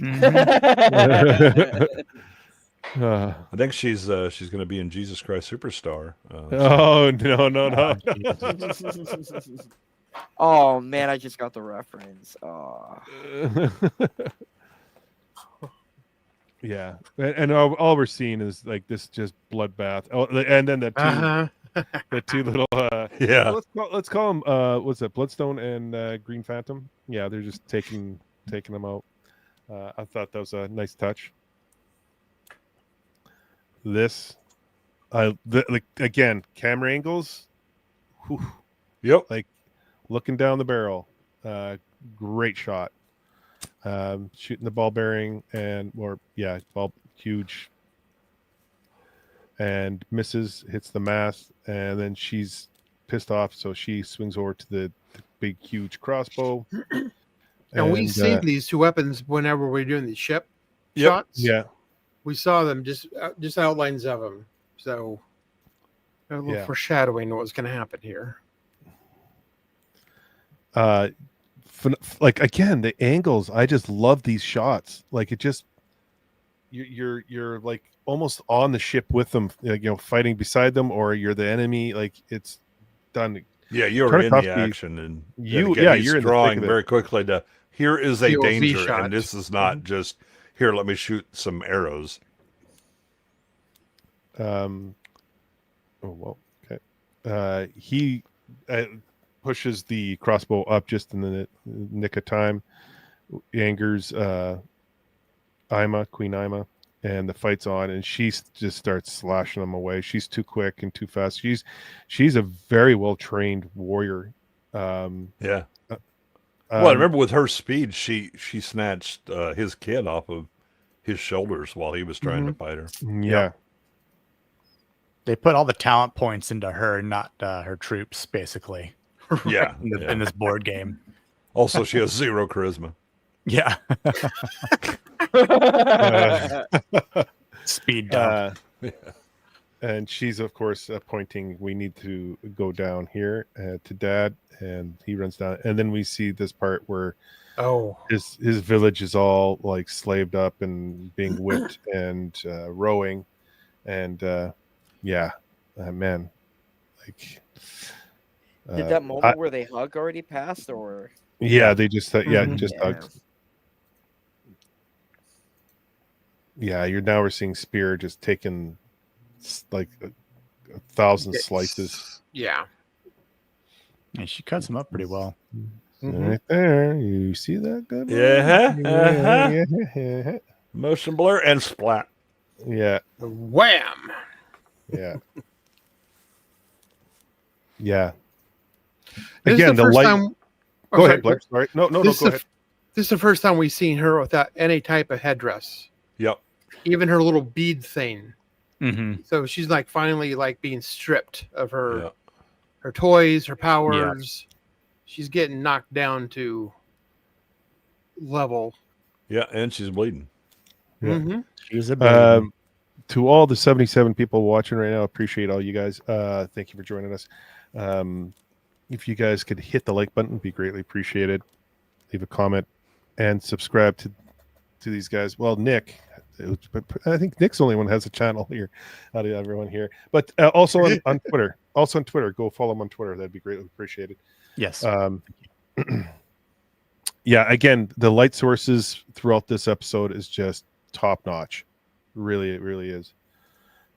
I think she's going to be in Jesus Christ Superstar. oh no. Oh man, I just got the reference. Oh. Yeah, and all we're seeing is like this just bloodbath. Oh, and then the two, the two little Yeah. Let's call them what's it, Bloodstone and Green Phantom. Yeah, they're just taking them out. I thought that was a nice touch. This, like again, camera angles. Whew, Yep. like looking down the barrel. Great shot. Shooting the ball bearing ball huge. And misses, hits the mast, and then she's pissed off, so she swings over to the big huge crossbow. And we've seen these two weapons whenever we're doing these ship Yep. shots. Yeah. We saw them, just outlines of them. So a little foreshadowing what was going to happen here. Like again, the angles. I just love these shots. Like it just, you're like almost on the ship with them, fighting beside them, or you're the enemy. Like it's done. Yeah, you're in the action, and you're he's in the drawing thick of it. very quickly to here is a POV danger, shot. and this is not just here. Let me shoot some arrows. Oh well, okay. He pushes the crossbow up just in the nick of time. Angers Queen Ima, and the fight's on, and she just starts slashing them away. She's too quick and too fast. She's a very well trained warrior. Yeah. Well, I remember with her speed, she snatched his kid off of his shoulders while he was trying to fight her. Yeah. They put all the talent points into her, not her troops, basically, Yeah, in this board game. Also, she has 0 charisma. Yeah. Speed dump. And she's, of course, pointing, we need to go down here to Dad. And he runs down. And then we see this part where his village is all like slaved up and being whipped and rowing. And man, like. Did that moment where they hug already passed, or? Yeah, they just just hugged. Yeah, we're seeing Spear just taking like 1,000 slices. Yeah. And she cuts him up pretty well. Right there. You see that good? Yeah. Motion blur and splat. Yeah. Wham. Yeah. Yeah. This Again, is the the first light. time. Go ahead, Blair. Sorry. No, go ahead. This is the first time we've seen her without any type of headdress. Yep. Even her little bead thing. Mm-hmm. So she's like finally like being stripped of her her toys, her powers. Yeah. She's getting knocked down to level. Yeah, and she's bleeding. Yeah. Mm-hmm. She's a baby. To all the 77 people watching right now, appreciate all you guys. Thank you for joining us. If you guys could hit the like button, be greatly appreciated. Leave a comment and subscribe to these guys. Well, Nick, I think Nick's the only one who has a channel here out of everyone here. But also on Twitter. Also on Twitter. Go follow him on Twitter. That'd be greatly appreciated. Yes. Yeah, again, the light sources throughout this episode is just top notch. Really, it really is.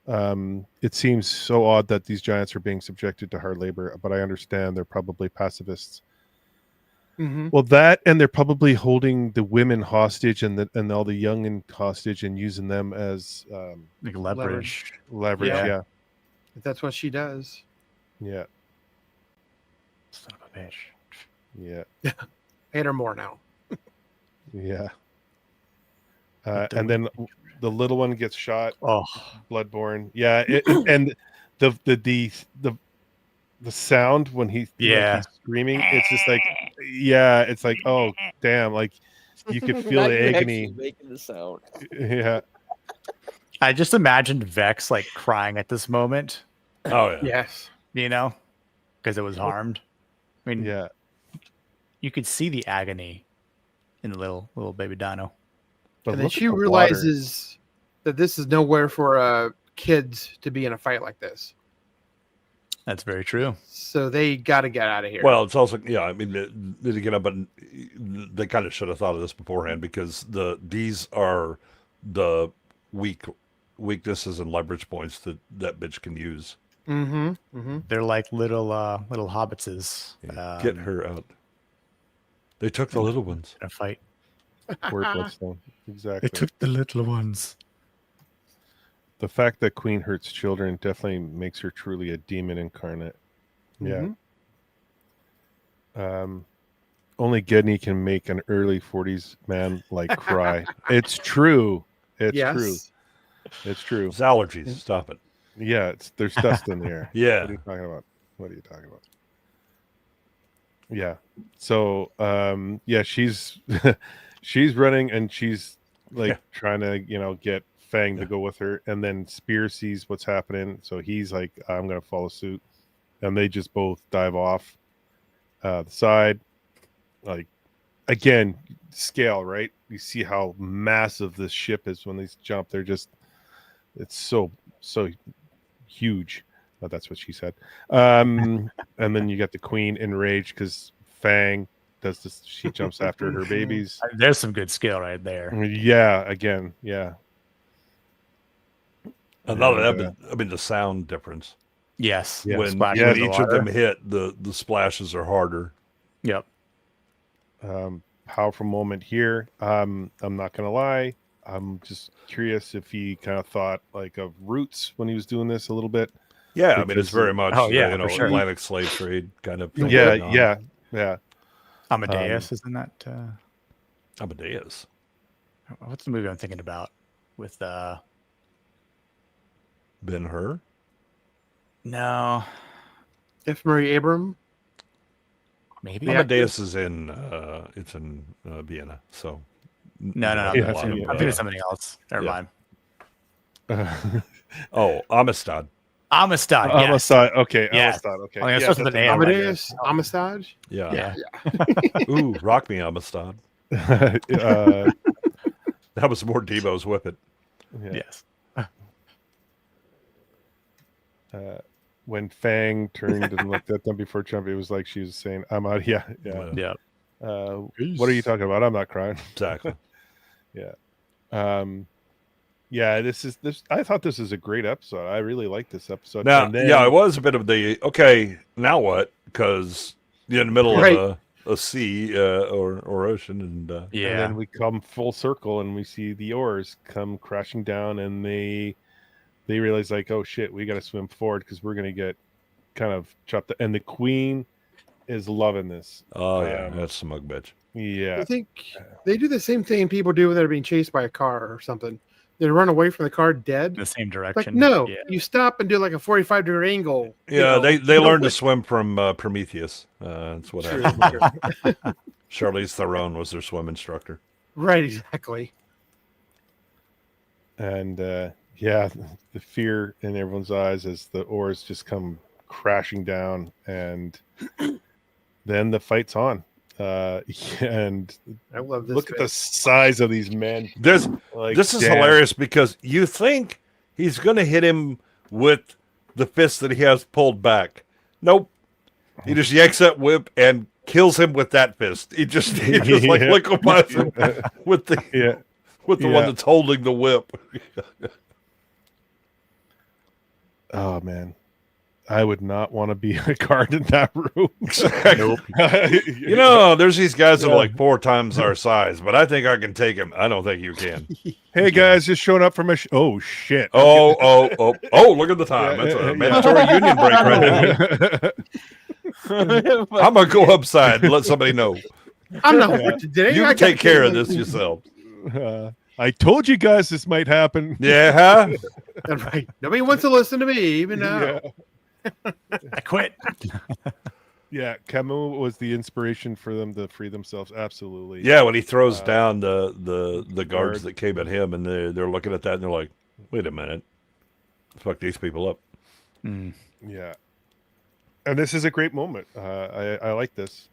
It seems so odd that these giants are being subjected to hard labor, but I understand they're probably pacifists. Mm-hmm. Well, that, and they're probably holding the women hostage and all the young in hostage and using them as like leverage. Leverage, yeah. That's what she does. Yeah. Son of a bitch. Yeah. Hate her more now. Yeah. And then the little one gets shot. Oh, bloodborne. Yeah, and the sound when he's screaming, it's just like, it's like, oh damn, like you could feel the agony making the sound. Yeah. I just imagined Vex like crying at this moment. Oh yeah. Yes. You know, because it was harmed. I mean, yeah, you could see the agony in the little baby dino. But and then she realizes that this is nowhere for kids to be in a fight like this. That's very true. So they got to get out of here. Well, it's also I mean, they get up, but they kind of should have thought of this beforehand because these are the weaknesses and leverage points that bitch can use. Mm-hmm. Mm-hmm. They're like little hobbitses. Get her out. They took the little ones. In a fight. Word Bloodstone. Exactly. They took the little ones. The fact that Queen hurts children definitely makes her truly a demon incarnate. Yeah. Mm-hmm. Only Gedney can make an early 40s man like cry. It's true. It's true. It's true. It's allergies. Stop it. Yeah, there's dust in the air. Yeah. What are you talking about? What are you talking about? Yeah. So she's she's running and she's like trying to, get Fang to go with her, and then Spear sees what's happening, so he's like, I'm gonna follow suit, and they just both dive off the side. Like, again, scale, right? You see how massive this ship is when these jump. They're just, it's so huge. Oh, that's what she said. And then you got the Queen enraged because Fang does this. She jumps after her babies. There's some good skill right there. Yeah, again, yeah. Another, I mean, the sound difference. Yes. Yeah. When each of them hit, the splashes are harder. Yep. Powerful moment here. I'm not gonna lie. I'm just curious if he kind of thought like of Roots when he was doing this a little bit. Yeah, I mean, it's very much for sure. Atlantic slave trade kind of thing. Yeah. Amadeus, isn't that? Amadeus. What's the movie I'm thinking about with Ben-Hur. No, F. Murray Abram. maybe. The Amadeus is in it's in Vienna. So No. a Yeah, lot I'm of, thinking of something else. Never yeah. mind. Oh, Amistad. Amistad. Yes. Amistad. Okay. Yes. Amistad. Okay. I think it Yeah, starts with that's an A. Amadeus. Amistad. Yeah. Yeah. Ooh, rock me, Amistad. uh, That was more Debo's Whip It. yeah. Yes. When Fang turned and looked at them before Trump, it was like she was saying, "I'm out." Yeah. Yeah. What are you talking about? I'm not crying. Exactly. Yeah, this. I thought this is a great episode. I really like this episode. Now, And then, yeah, it was a bit of the okay. Now what? Because you're in the middle Right. of a sea or ocean, and And Yeah. then we come full circle and we see the oars come crashing down, and they realize like, oh shit, we got to swim forward because we're gonna get kind of chopped. And the queen is loving this. oh yeah, Um, that's smug bitch. Yeah, I think they do the same thing people do when they're being chased by a car or something. They run away from the car dead. In the same Like, direction. no, Yeah. you stop and do like a 45-degree angle. you Yeah, know. they learned to swim from Prometheus. That's what True. happened. Charlize Theron was their swim instructor. Right, exactly. and yeah, the fear in everyone's eyes as the oars just come crashing down, and then the fight's on. And I love this. look at the size of these men. This Like, this is damn. hilarious because you think he's going to hit him with the fist that he has pulled back. Nope. He just yanks that whip and kills him with that fist. He just like Yeah. liquefies him with the Yeah, one Yeah. that's holding the whip. oh man, I would not want to be a guard in that room. Nope. You know, there's these guys that are Yeah. like 4 times our size, but I think I can take him. I don't think you can. Hey guys, just showing up from a oh shit. Oh, look at the time. That's a mandatory union break right now. I'm going to go upside and let somebody know. I'm not working today. You I can got take care of kids. this yourself. I told you guys this might happen. Yeah, huh? That's right. Nobody wants to listen to me, even now. I quit. Yeah, Camus was the inspiration for them to free themselves. Absolutely. Yeah, when he throws down the guards guard. that came at him, and they're looking at that, and they're like, wait a minute. Fuck these people up. Yeah. And this is a great moment. I like this.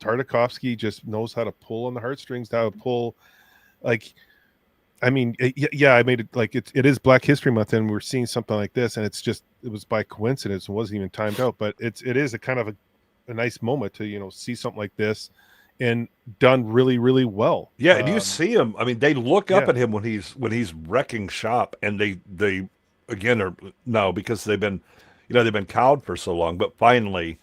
Tartakovsky just knows how to pull on the heartstrings, how to pull, like, I mean, yeah, I made it like it is Black History Month, and we're seeing something like this, and it was by coincidence, it wasn't even timed out, but it is a kind of a nice moment to see something like this, and done really, really well. Yeah, and you see him. I mean, they look up yeah. at him when he's wrecking shop, and they again are no because they've been cowed for so long, but finally,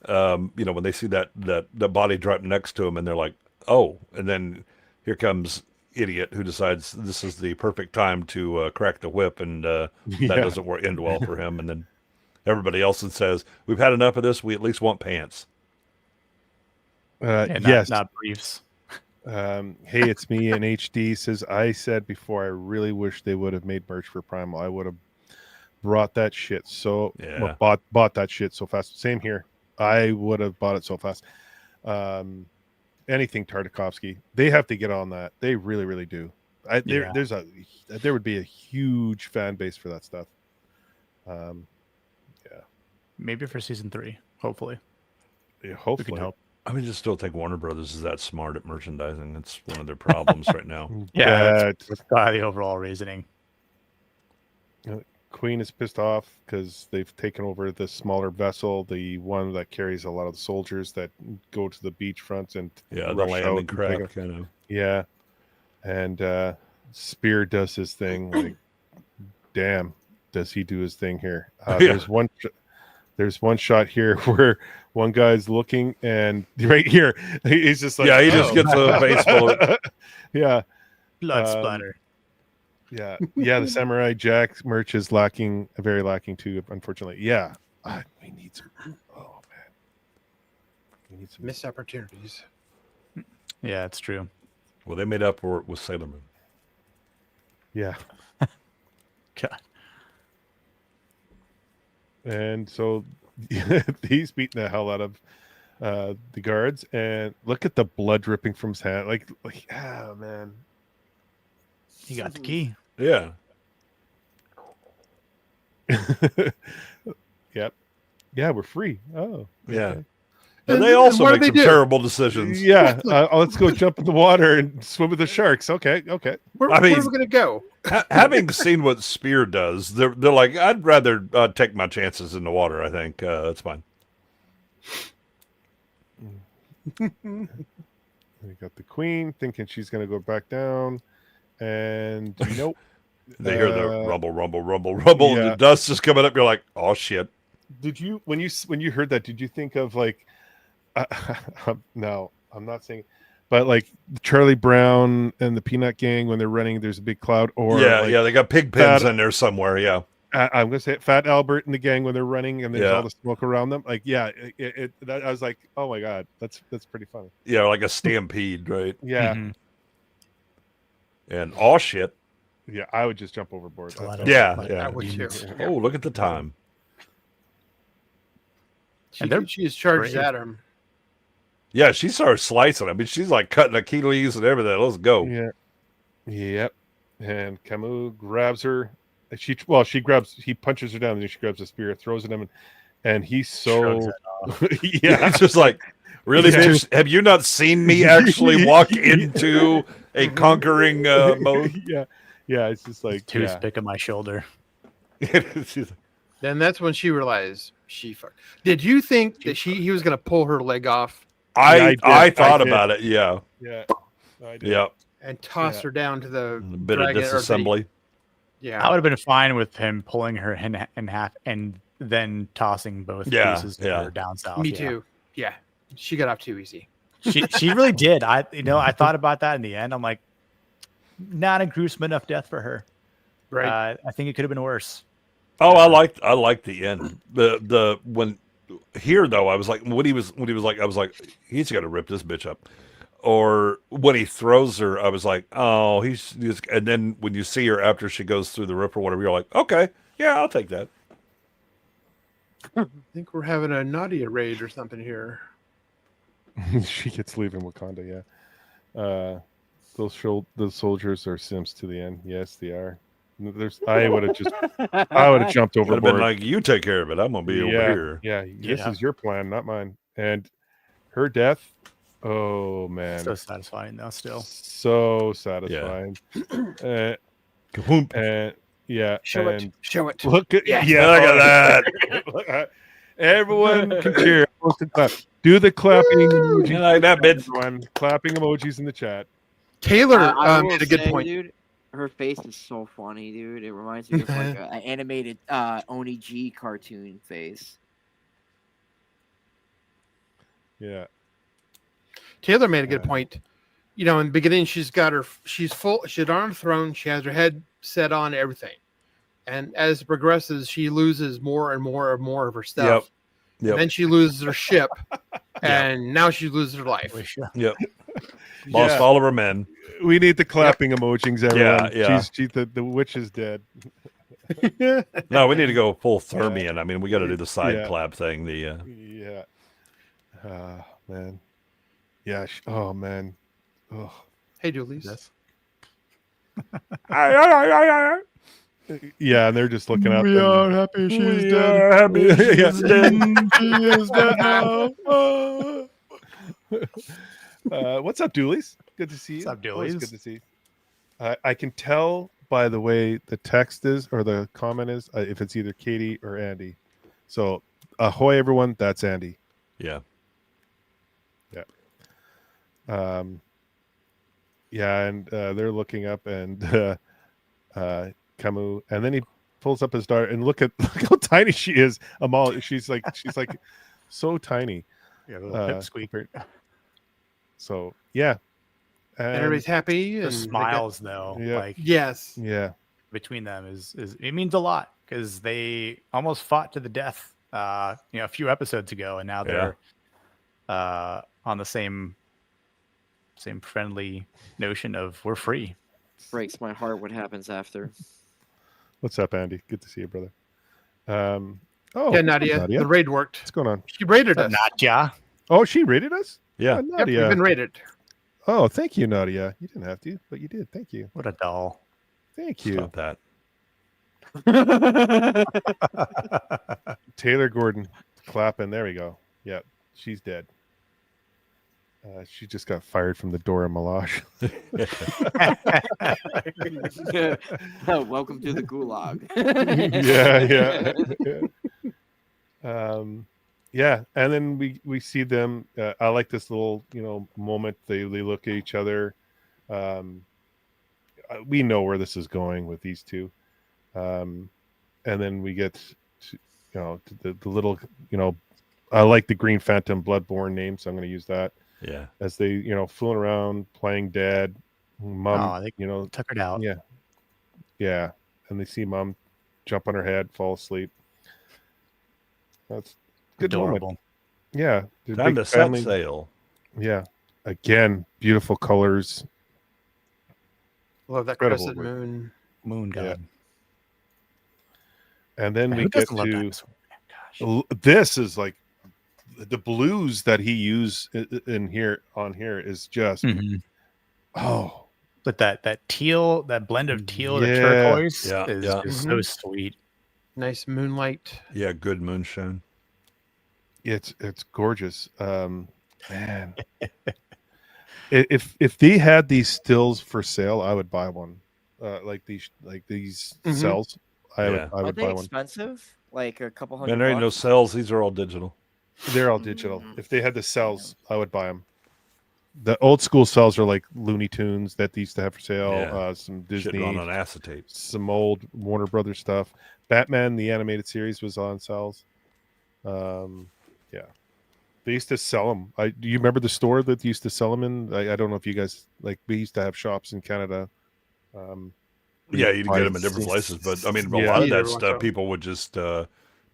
when they see that body drop next to him, and they're like, oh, and then here comes idiot who decides this is the perfect time to crack the whip, and that doesn't end well for him, and then everybody else says, we've had enough of this. We at least want pants. Yes. Not briefs. Hey, it's me in HD says, I said before, I really wish they would have made merch for Primal. I would have brought that shit bought that shit so fast. Same here. I would have bought it so fast. Anything Tartakovsky, they have to get on that. They really, really do. There would be a huge fan base for that stuff. Maybe for season 3, hopefully. Yeah, We hopefully. can hope. I mean, just don't think Warner Brothers is that smart at merchandising. That's one of their problems right now. Yeah, that's the overall reasoning. Queen is pissed off because they've taken over the smaller vessel, the one that carries a lot of the soldiers that go to the beachfront and Yeah, the rush out landing and crap take kind of. Yeah, and Spear does his thing. Like, damn, does he do his thing here? There's one shot here where one guy's looking, and right here he's just like, Yeah, he just gets a baseball. Yeah, Blood splatter. yeah. The Samurai Jack merch is very lacking too, unfortunately. Yeah, we need some. Oh We need some Missed opportunities. Yeah, it's true. Well, they made up for it with Sailor Moon. Yeah. God. And so he's beating the hell out of the guards, and look at the blood dripping from his hand. Like oh man. He got the key. Yeah. Yep. Yeah, we're free. Oh. Yeah. okay. And they And also what do make they some do? terrible decisions. Yeah. Let's go jump in the water and swim with the sharks. Okay. Okay. Where, I mean- where are we going to go? Having seen what Spear does, they're like, I'd rather take my chances in the water. I think that's fine. We got the queen thinking she's going to go back down, and nope. They hear the rumble, rumble, rumble, rumble, and yeah. the dust is coming up. You're like, oh shit. Did you when you heard that? Did you think of like? No, I'm not saying, but like Charlie Brown and the Peanut Gang when they're running, there's a big cloud. Or Yeah, like, yeah, they got pig pens in there somewhere. Yeah, I'm gonna say it, Fat Albert and the gang when they're running and there's Yeah. all the smoke around them. Like, yeah, I was like, oh my god, that's pretty funny. yeah, like a stampede, right? Yeah, Mhm. And oh shit. yeah, I would just jump overboard. It's a lot That's of- all. Yeah, like, yeah. I would too. Oh, look at the time. And they're She charges brave. at him. Yeah, she starts slicing. I mean, she's like cutting Achilles and everything. Let's go. Yeah, yep. And Camus grabs her. He punches her down, and then she grabs a spear, throws it at him, and he's Shrugs so Yeah, yeah. it's just like, really, Yeah. bitch? Have you not seen me actually walk into a conquering mode? yeah, it's just like Toothpick on my shoulder. Then that's when she realized she fucked. Did you think that he was going to pull her leg off I I thought did. about it. Yeah, yeah, I did. yeah. and toss Yeah. her down to the A bit of dragon or the- disassembly. Yeah. I would have been fine with him pulling her in half and then tossing both Yeah, pieces of yeah. her down south. Me Yeah. too. Yeah. She got off too easy. She really did. I thought about that in the end. I'm like, not a gruesome enough death for her. Right. I think it could have been worse. Oh, I liked the end. The when here though, I was like, when he was like, I was like, he's got to rip this bitch up. Or when he throws her, I was like, oh, he's and then when you see her after she goes through the rip or whatever, you're like, okay, yeah, I'll take that. I think we're having a Nadia raid or something here. She gets leaving Wakanda. Yeah, those soldiers are Sims to the end. Yes, they are. I would have jumped Would have overboard. been like, you take care of it. I'm gonna be over here. Yeah, this Yeah. is your plan, not mine. And her death, oh man, So satisfying though. Still, so satisfying. Kaboom. And yeah, Show and it. Show it. look at Yeah. Look at that. Everyone can cheer. Everyone can clap. Do the clapping You emojis. like that bitch? Everyone, clapping emojis in the chat. Taylor I will made a good say, point. dude. Her face is so funny, dude. It reminds me of like an animated Oni G cartoon face. Yeah, Taylor made a good point. You know, in the beginning, she's on a throne. She has her head set on everything. And as it progresses, she loses more and more and more of her stuff. Yep. Then she loses her ship. And now she loses her life. Yep. Lost Yeah. all of her men. we need the clapping emojis, everyone. Yeah. The witch is dead. No, we need to go full Thermian. I mean, we got to do the side Yeah. clap thing. The Yeah. Man. Yeah. Oh man. Oh. Hey, Julius. Yeah, and they're just looking up. and- happy she's dead. Happy Yeah. she's dead. She is dead now. What's up, Doolies? Good to see you. What's up, Always Doolies? good to see you. I can tell by the way the text is or the comment is if it's either Katie or Andy. So, ahoy, everyone. That's Andy. Yeah. Yeah, and they're looking up, and Camus, and then he pulls up his dart, and look how tiny she is. Amal, she's like so tiny. Yeah, a little pip squeak. So yeah, And everybody's happy. The And smiles though, Yeah. like Yes. yeah, between them is it means a lot because they almost fought to the death a few episodes ago, and now they're on the same friendly notion of we're free. Breaks my heart what happens after. What's up, Andy? Good to see you, brother. Oh, Yeah, Nadia, the raid worked. What's going on? She raided us. Nadia. Oh, she rated us? Yeah. Oh, Yep, Nadia. we've been raided. Oh, thank you, Nadia. You didn't have to, but you did. Thank you. What a doll. Thank you. Stop that. Taylor Gordon clapping. There we go. Yeah, she's dead. She just got fired from the Dora Milaje. Welcome to the gulag. Yeah. And then we see them. I like this little moment. They look at each other. We know where this is going with these two. And then we get to the little I like the Green Phantom Bloodborne name, so I'm going to use that. Yeah. As they fooling around playing dad, mom, they tuckered out. Yeah, and they see mom jump on her head, fall asleep. That's good Adorable. moment. Yeah, the Time big to set sail. Yeah, again, beautiful colors. Love that Incredible crescent work. moon. God. And then we Who get doesn't love to that? Gosh. this is like the blues that he used in here is just oh, But that teal, that blend of teal to Yeah. turquoise Yeah, is yeah. just so sweet. Nice moonlight. Yeah, good moonshine. it's gorgeous. Man, if they had these stills for sale, I would buy one. Like these cells, I Yeah. Are would they buy one. expensive? Like a couple Man, hundred there ain't no bucks? cells. These are all digital. They're all digital. If they had the cells, I would buy them. The old school cells are like Looney Tunes that they used to have for sale. Yeah. Some Shit Disney, run on acetate. some old Warner Brothers stuff. Batman the animated series was on cells. Yeah, they used to sell them. Do you remember the store that they used to sell them in? I don't know if you guys we used to have shops in Canada. Yeah, you'd get them in buy- different places, but I mean, a Yeah. lot of Yeah, that every once in a stuff while. people would just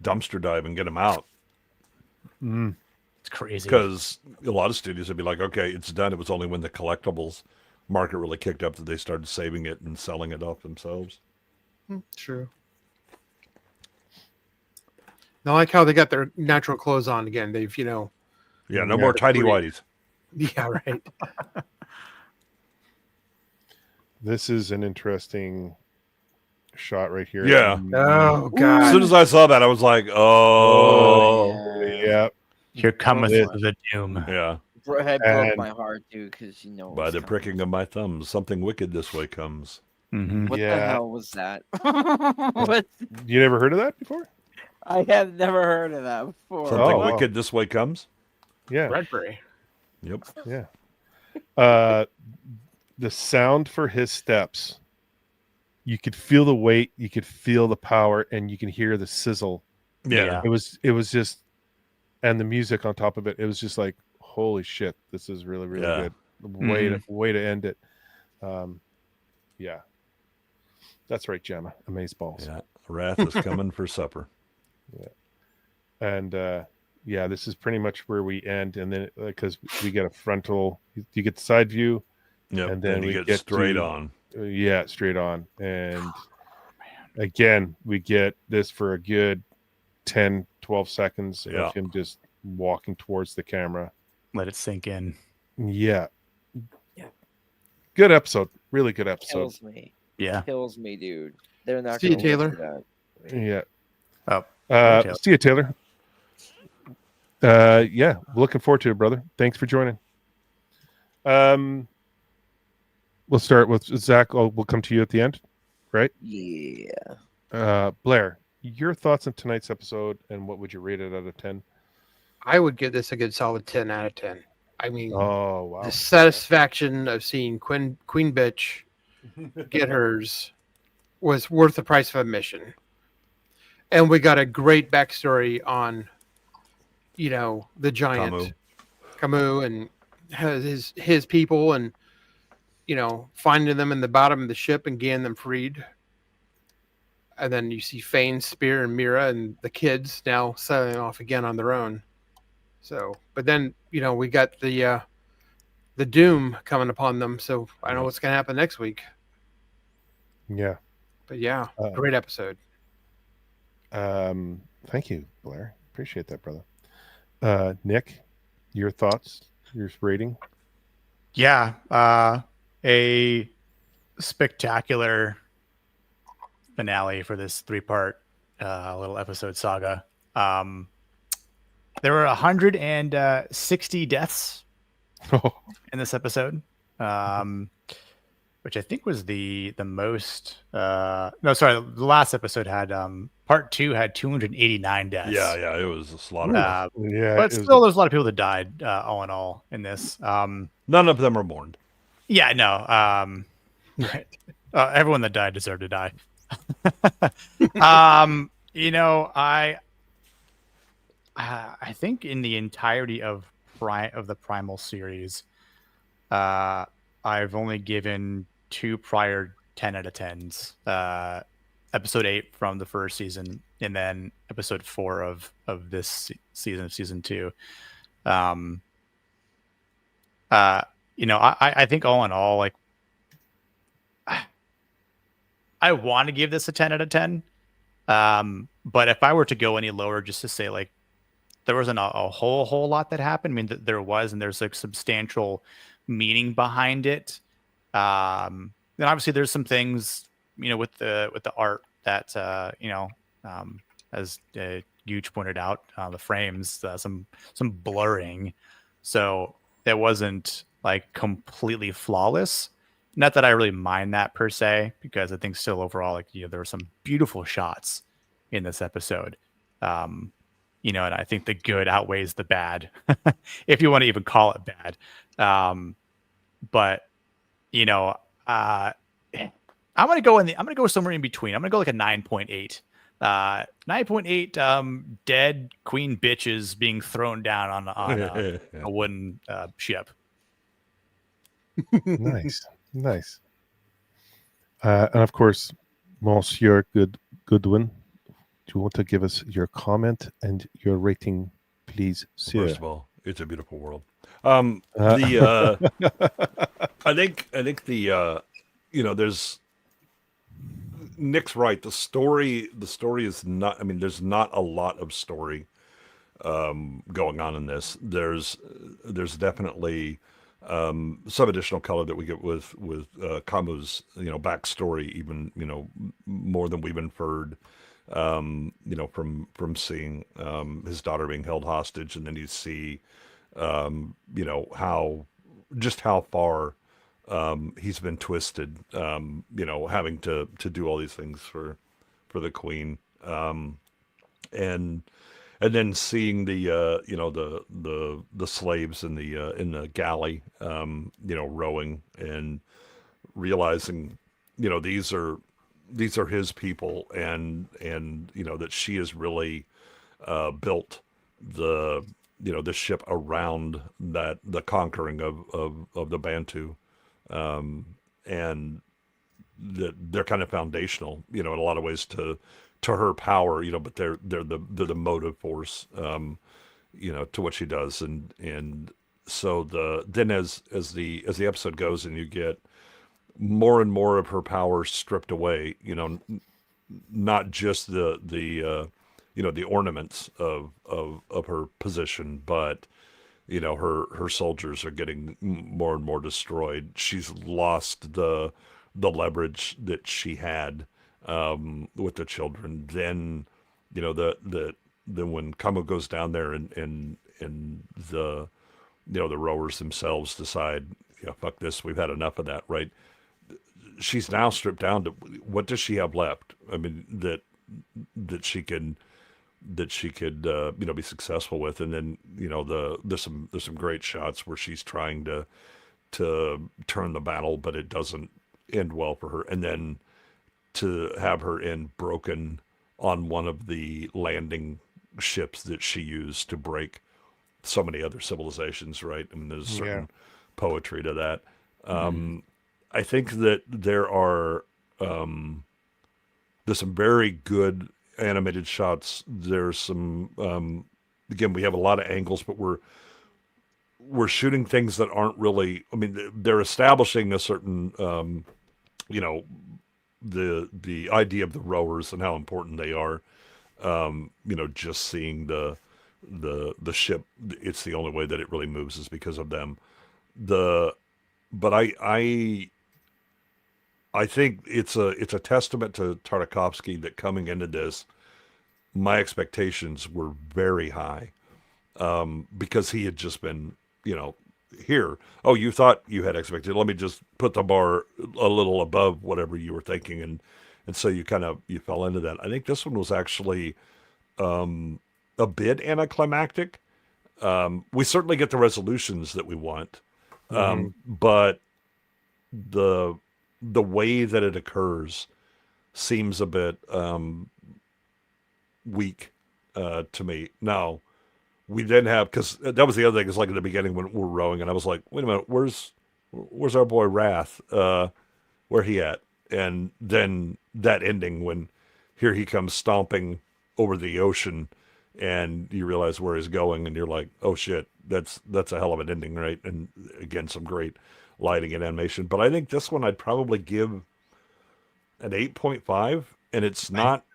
dumpster dive and get them out Mm. It's crazy. because a lot of studios would be like, "Okay, it's done." It was only when the collectibles market really kicked up that they started saving it and selling it off themselves. True. I like how they got their natural clothes on again. They've, Yeah, no Yeah, more tidy whities. yeah, right. This is an interesting shot right here. Yeah. Oh As God. soon as I saw that, I was like, "Oh, Yeah. Here cometh This- the doom. yeah." It broke And- my heart, dude, because By the pricking of my thumbs, something wicked this way comes. Mhm. What the Yeah. hell was that? What? You never heard of that before? I have never heard of that before. Something wow. wicked this way comes. Yeah. Bradbury. Yep. Yeah. The sound for his steps, you could feel the weight, you could feel the power, and you can hear the sizzle. Yeah. It was just, and the music on top of it, it was just like, holy shit, this is really, really Yeah. good. Way to end it. Yeah. That's right, Gemma. Amazeballs. Yeah. Wrath is coming for supper. And yeah, this is pretty much where we end, and then because we get a frontal, you get the side view, Yep. and then you we get get straight to- on. yeah, straight on, and again we get this for a good 10-12 seconds Yeah. of him just walking towards the camera. Let it sink in. Yeah. Yeah. Good episode, really good episode. Kills me. Yeah. Kills me, dude. They're not See you, gonna live Taylor. through that. Yeah. Oh, Taylor. See you, Taylor. Yeah, looking forward to it, brother. Thanks for joining. We'll start with Zach. We'll come to you at the end, right? Yeah. Blair, your thoughts on tonight's episode, and what would you rate it out of 10? I would give this a good solid 10 out of 10. I mean, Oh wow! the satisfaction of seeing Queen Bitch get hers was worth the price of admission. And we got a great backstory on, the giant Camus and his people, and finding them in the bottom of the ship and getting them freed. And then you see Fane, Spear, and Mira, and the kids now sailing off again on their own. So, but then we got the doom coming upon them. So I don't know what's gonna happen next week. Yeah. But yeah, Uh, great episode. Thank you, Blair. Appreciate that, brother. Nick, your thoughts, your rating? Yeah, a spectacular finale for this 3-part little episode saga. There were 160 deaths in this episode, which I think was the most. No, sorry, the last episode had part 2 had 289 deaths. Yeah, it was a slaughter. But still, there's a lot of people that died all in all in this. None of them are mourned. Yeah, no. Right. Everyone that died deserved to die. I think in the entirety of the Primal series, I've only given 2 prior 10 out of 10s. Episode 8 from the first season, and then episode 4 of this season 2. I think all in all, like, I want to give this a 10 out of 10. But if I were to go any lower, just to say, like, there wasn't a whole lot that happened. I mean, there was, and there's like substantial meaning behind it. Then obviously there's some things, with the art that, as Gooch pointed out, the frames, some blurring. So it wasn't like completely flawless. Not that I really mind that per se, because I think still overall, like, there were some beautiful shots in this episode. And I think the good outweighs the bad, if you want to even call it bad. But I'm gonna go somewhere in between. I'm gonna go like a 9.8. 9.8 dead queen bitches being thrown down on a wooden ship. Nice. And of course, Monsieur Goodwin, do you want to give us your comment and your rating, please, sir? First of all, it's a beautiful world. I think there's Nick's right. The story is not. I mean, there's not a lot of story going on in this. There's definitely some additional color that we get with Kamu's backstory, even more than we've inferred. From seeing his daughter being held hostage, and then you see how far he's been twisted, having to do all these things for the queen, and then seeing the slaves in the galley, rowing, and realizing these are his people, and that she has really built the ship around the conquering of the Bantu, and that they're kind of foundational, in a lot of ways to her power, but they're the motive force, to what she does, and so then as the episode goes, and you get more and more of her power stripped away, not just the ornaments of her position, but her soldiers are getting more and more destroyed. She's lost the leverage that she had with the children. Then then when Kamu goes down there, and the the rowers themselves decide, fuck this, we've had enough of that, right? She's now stripped down to what does she have left? I mean, that she could be successful with. And then there's some great shots where she's trying to turn the battle, but it doesn't end well for her. And then to have her end broken on one of the landing ships that she used to break so many other civilizations, right? I mean, there's certain poetry to that. I think that there's some very good animated shots. There's some again, we have a lot of angles, but we're shooting things that aren't really. I mean, they're establishing a certain, you know, the idea of the rowers and how important they are. You know, just seeing the ship, it's the only way that it really moves is because of them. But I think it's a testament to Tartakovsky that coming into this, my expectations were very high, because he had just been, you know, here. Oh, you thought you had expected. Let me just put the bar a little above whatever you were thinking, and so you fell into that. I think this one was actually a bit anticlimactic. We certainly get the resolutions that we want, but the way that it occurs seems a bit weak to me. Now, we then have, because that was the other thing, is like at the beginning when we're rowing, and I was like, wait a minute, where's our boy Wrath? Where he at? And then that ending when here he comes stomping over the ocean, and you realize where he's going, and you're like, oh shit, that's a hell of an ending, right? And again, some great lighting and animation. But I think this one I'd probably give an 8.5, and it's not.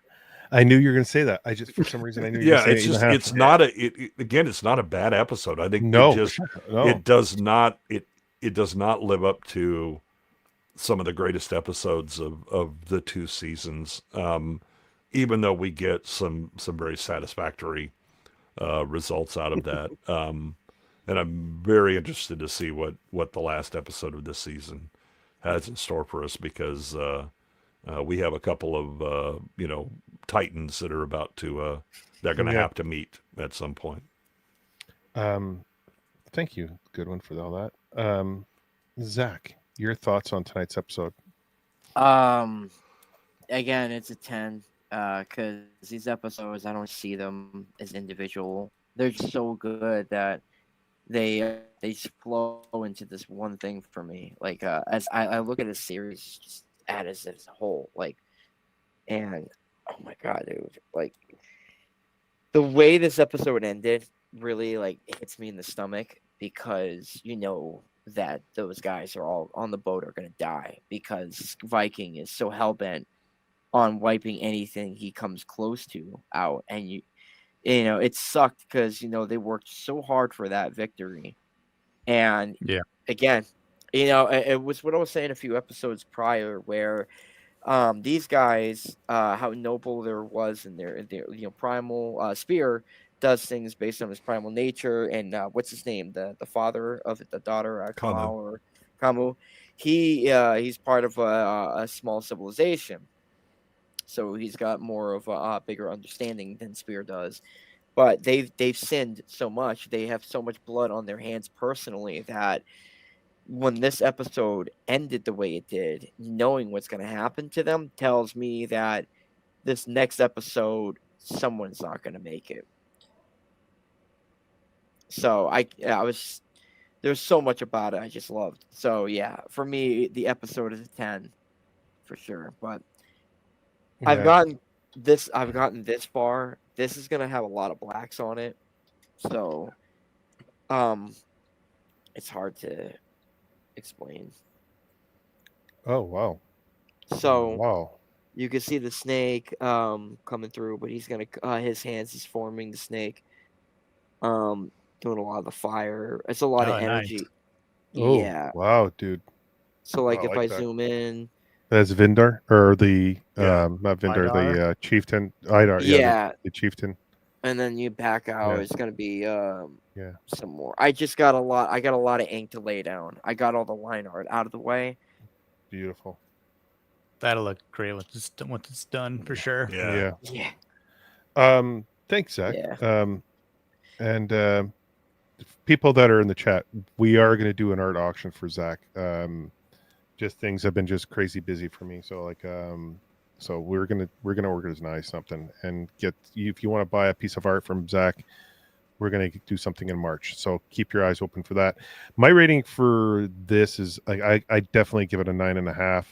I knew you were going to say that. I just, for some reason, I knew you were going to say it's just, it's not again, it's not a bad episode. I think it does not live up to some of the greatest episodes of the 2 seasons. Even though we get some very satisfactory results out of that. And I'm very interested to see what the last episode of this season has in store for us, because we have a couple of titans that are about to they're going to have to meet at some point. Thank you, good one for all that. Zach, your thoughts on tonight's episode? Again, it's a 10, because these episodes, I don't see them as individual. They're just so good that they flow into this one thing for me. Like, as I look at a series just as a whole, like, and oh my god, dude, like the way this episode ended really like hits me in the stomach, because you know that those guys are all on the boat are gonna die, because Viking is so hell-bent on wiping anything he comes close to out. And you know, it sucked because, you know, they worked so hard for that victory. And again, you know, it was what I was saying a few episodes prior, where these guys, how noble there was in their you know, primal Spear does things based on his primal nature. And what's his name, the father of it, the daughter, Kamal or Kamu, he's part of a small civilization. So he's got more of a bigger understanding than Spear does. But they've sinned so much, they have so much blood on their hands personally, that when this episode ended the way it did, knowing what's going to happen to them tells me that this next episode, someone's not going to make it. So there's so much about it I just loved. So yeah, for me, the episode is a 10 for sure. But I've gotten this far. This is gonna have a lot of blacks on it, so it's hard to explain. Oh wow! So you can see the snake coming through, but he's gonna his hands is forming the snake, doing a lot of the fire. It's a lot of energy. Nice. Oh, yeah. Wow, dude. So like if I zoom in. That's Vindar, or the not Vindar, Idar. the chieftain. Idar, the chieftain. And then you back out. It's gonna be some more. I got a lot of ink to lay down. I got all the line art out of the way. Beautiful. That'll look great once it's done for sure. Yeah. Thanks, Zach. Yeah. And people that are in the chat, we are going to do an art auction for Zach. Just things have been just crazy busy for me, so like so we're gonna organize something and get you, if you want to buy a piece of art from Zach, we're gonna do something in March, so keep your eyes open for that. My rating for this is I definitely give it a 9.5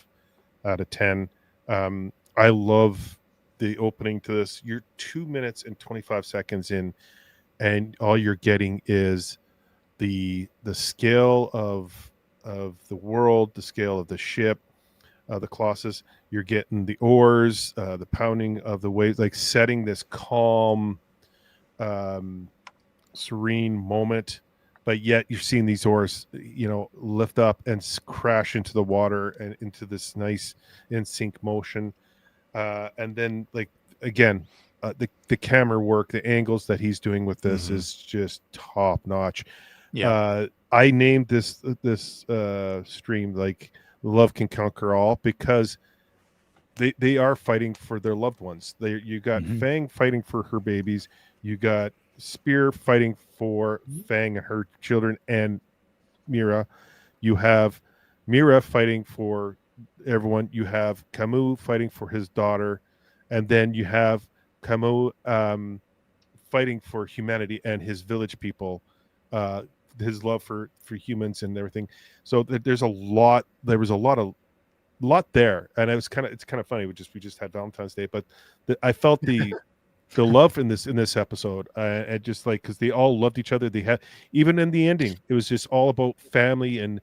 out of 10. I love the opening to this. You're 2 minutes and 25 seconds in, and all you're getting is the scale of the world, the scale of the ship, the Colossus. You're getting the oars, the pounding of the waves, like setting this calm, serene moment, but yet you're seeing these oars, lift up and crash into the water and into this nice in sync motion. And then, like, again, the camera work, the angles that he's doing with this is just top notch. Yeah. I named this stream like Love Can Conquer All, because they are fighting for their loved ones. You got Fang fighting for her babies, you got Spear fighting for Fang and her children and Mira, you have Mira fighting for everyone, you have Camus fighting for his daughter, and then you have Camus fighting for humanity and his village people, his love for humans and everything. So there was a lot there, and it's kind of funny. We just had Valentine's Day, but I felt the love in this episode, and just like, because they all loved each other. They had, even in the ending, it was just all about family and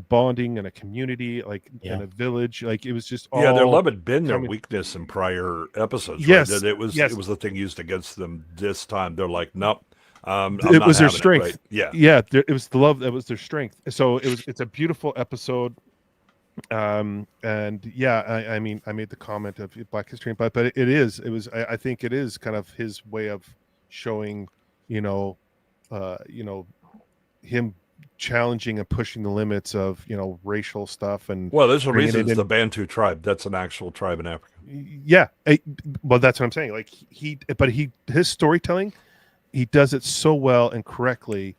bonding and a community, like in a village. Like, it was just all, their love had been their weakness in prior episodes. Yes, right? It was the thing used against them this time. They're like, nope. It was their strength. Right? Yeah, it was the love that was their strength. So it's a beautiful episode. And yeah, I mean, I made the comment of Black History, but I think it is kind of his way of showing, him challenging and pushing the limits of, racial stuff. And well, there's a reason it's the Bantu tribe. That's an actual tribe in Africa. Yeah, well, that's what I'm saying. Like, his storytelling, he does it so well and correctly,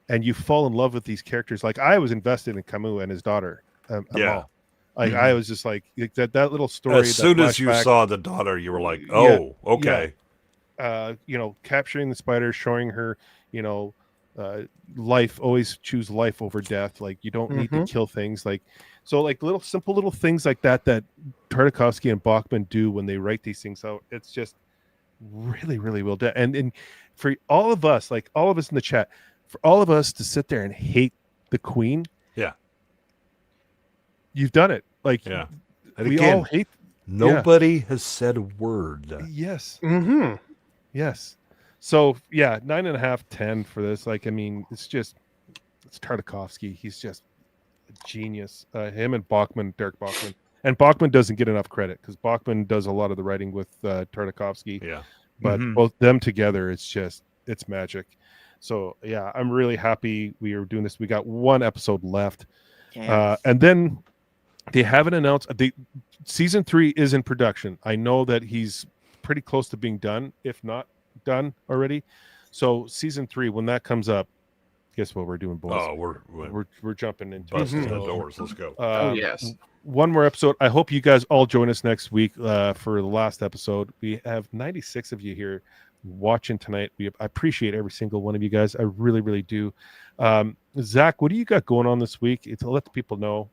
and you fall in love with these characters. Like, I was invested in Camus and his daughter. Like, I was just like that little story. As soon as you saw the daughter, you were like, oh, okay. Capturing the spider, showing her, life, always choose life over death. Like, you don't need to kill things. Like, so, like, simple little things like that Tartakovsky and Bachman do when they write these things out. It's just really, really well done. And for all of us, like all of us in the chat, for all of us to sit there and hate the Queen, you've done it. Like, and we again, all hate. Nobody has said a word. Yes. Yes. So 9.5, 10 for this. Like, I mean, it's Tartakovsky. He's just a genius. Him and Bachman, Derek Bachman, and Bachman doesn't get enough credit because Bachman does a lot of the writing with Tartakovsky. Yeah. But both them together, it's magic. So yeah, I'm really happy we are doing this. We got one episode left, and then they haven't announced. Season 3 is in production. I know that he's pretty close to being done, if not done already. So season 3, when that comes up, guess what we're doing, boys? Oh, we're jumping into busting the doors. Let's go. Yes. One more episode. I hope you guys all join us next week for the last episode. We have 96 of you here watching tonight. I appreciate every single one of you guys. I really, really do. Zach, what do you got going on this week? To let the people know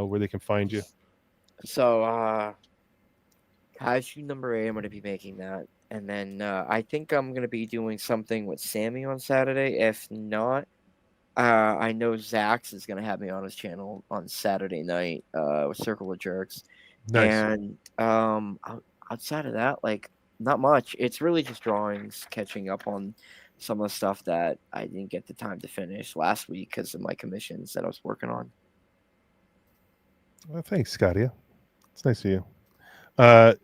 where they can find you. So, Kaiju number 8, I'm going to be making that. And then I think I'm going to be doing something with Sammy on Saturday. If not, I know Zach's is going to have me on his channel on Saturday night with Circle of Jerks. Nice. And outside of that, like, not much. It's really just drawings, catching up on some of the stuff that I didn't get the time to finish last week because of my commissions that I was working on. Well, thanks, Scotty. It's nice of you.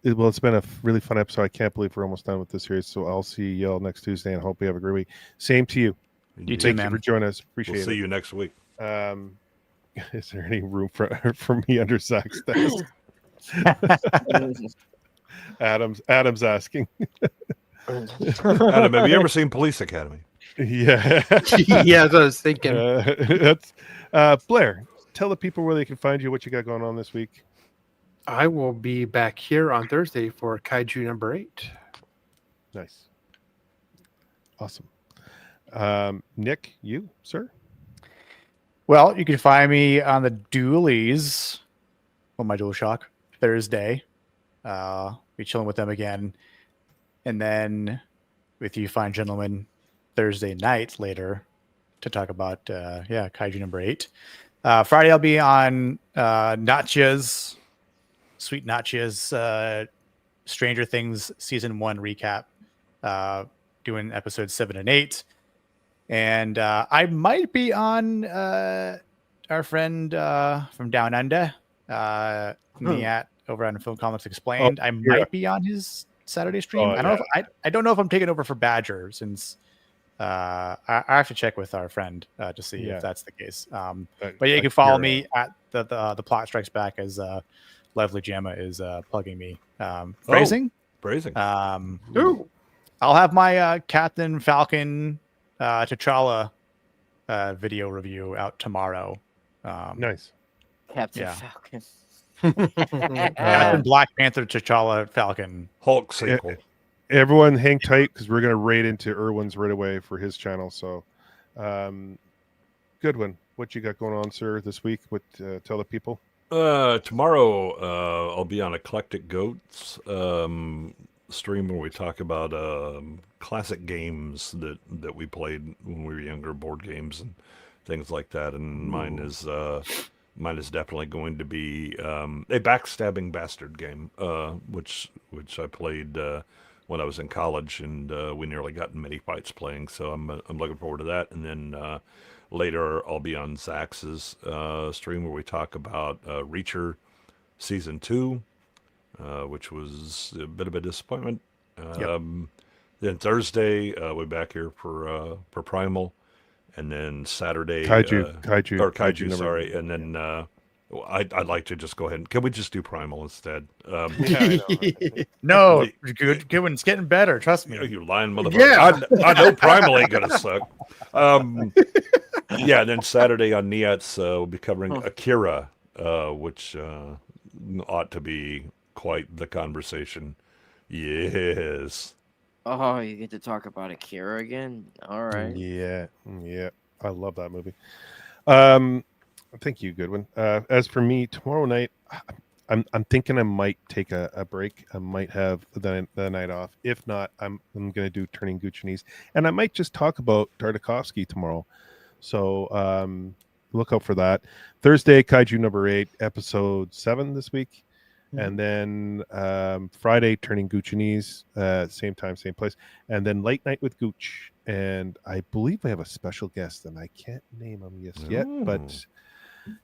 It's been a really fun episode. I can't believe we're almost done with this series. So I'll see you all next Tuesday and hope you have a great week. Same to you. You too, man. Thank you for joining us. Appreciate it. We'll see you next week. Is there any room for me under Zach's desk? Adam's asking. Adam, have you ever seen Police Academy? Yeah. Yeah, that's what I was thinking. Blair, tell the people where they can find you, what you got going on this week. I will be back here on Thursday for Kaiju number 8. Nice. Awesome. Nick, you, sir? Well, you can find me on the Dualies on my DualShock Thursday. Be chilling with them again. And then with you fine gentlemen, Thursday night later to talk about Kaiju number 8. Friday I'll be on Natchia's Sweet Natchia's Stranger Things season 1 recap, doing episodes 7 and 8. And I might be on our friend from Down Under, Niat, over on Film Comics Explained. I might be on his Saturday stream. I don't know if I'm taking over for Badger, since I have to check with our friend to see if that's the case. But you can follow me at the Plot Strikes Back, as Lovely Gemma is plugging me. Phrasing. I'll have my Captain Falcon T'Challa video review out tomorrow. Nice. Captain Falcon. Captain Black Panther T'Challa Falcon Hulk sequel. Everyone hang tight, because we're going to raid into Irwin's right away for his channel. So Goodwin, what you got going on, sir, this week? What tell the people? Tomorrow I'll be on Eclectic Goats stream, where we talk about classic games that we played when we were younger, board games and things like that. And mine is definitely going to be a backstabbing bastard game, which I played when I was in college, and we nearly got in many fights playing. So I'm looking forward to that. And then later I'll be on Zax's stream, where we talk about Reacher season 2, which was a bit of a disappointment. Then Thursday we're back here for Primal, and then Saturday Kaiju, sorry. And then I'd like to just go ahead and, can we just do Primal instead? No, good one's getting better. Trust me. You lying motherfucker. Yeah. I know Primal ain't gonna suck. And then Saturday on Niats we'll be covering Akira, which ought to be quite the conversation. Yes. Oh, you get to talk about Akira again? All right. Yeah. I love that movie. Thank you, Goodwin. As for me, tomorrow night, I'm thinking I might take a break. I might have the night off. If not, I'm going to do Turning Guccianese, and I might just talk about Tartakovsky tomorrow. So look out for that. Thursday, Kaiju number 8, episode 7 this week. And then Friday, Turning Guccianese, same time, same place. And then Late Night with Gooch. And I believe I have a special guest, and I can't name him yet, but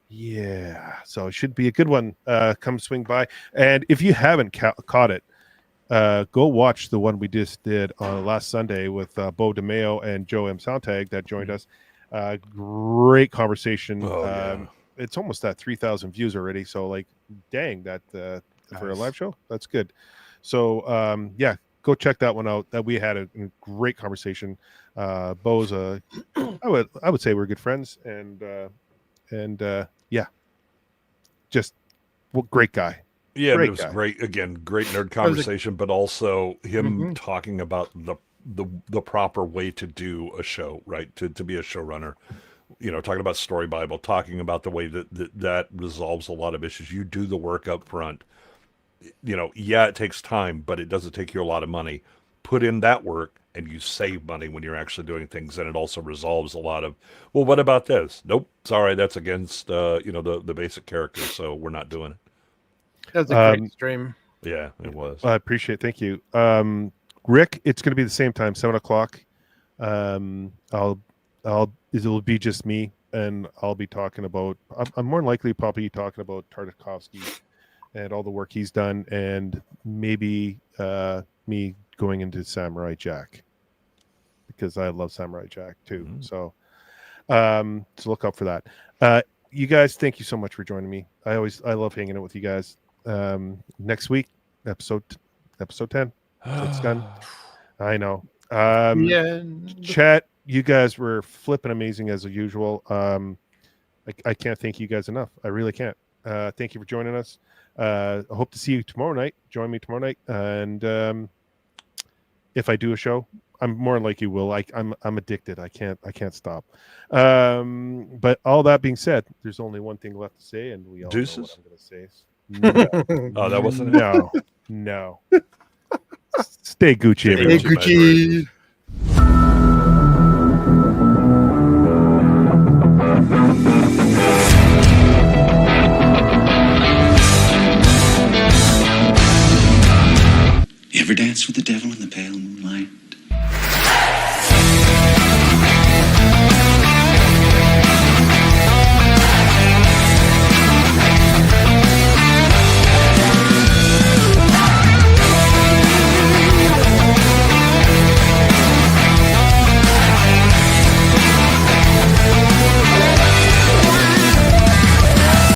yeah. So it should be a good one. Come swing by. And if you haven't caught it, go watch the one we just did on last Sunday with Bo DeMeo and Joe M. Soundtag that joined us. Great conversation. It's almost at 3,000 views already. So like, dang, that for a live show, that's good. So go check that one out. That we had a great conversation. Bo's I would say we're good friends, and just great guy. Yeah, it was great. Again, great nerd conversation, but also him talking about the proper way to do a show, right? To be a showrunner. Talking about Story Bible, talking about the way that resolves a lot of issues. You do the work up front. It takes time, but it doesn't take you a lot of money. Put in that work, and you save money when you're actually doing things, and it also resolves a lot of, well, what about this? Nope, sorry, that's against the basic character, so we're not doing it. That was a great stream. Yeah, it was. I appreciate it. Thank you. Rick, it's going to be the same time, 7:00. It'll be just me, and I'll be talking about, I'm more than likely probably talking about Tartakovsky and all the work he's done, and maybe me going into Samurai Jack, because I love Samurai Jack too. So look out for that. You guys, thank you so much for joining me. I love hanging out with you guys. Next week, episode 10. It's done. I know. Chat, you guys were flipping amazing as usual. I can't thank you guys enough. I really can't. Thank you for joining us. I hope to see you tomorrow night. Join me tomorrow night, and if I do a show, I'm more than likely will. I'm addicted. I can't stop. But all that being said, there's only one thing left to say, and we all Deuces? know what I'm going to say. No. Oh, that wasn't no. Stay Gucci, Stay everyone. Gucci.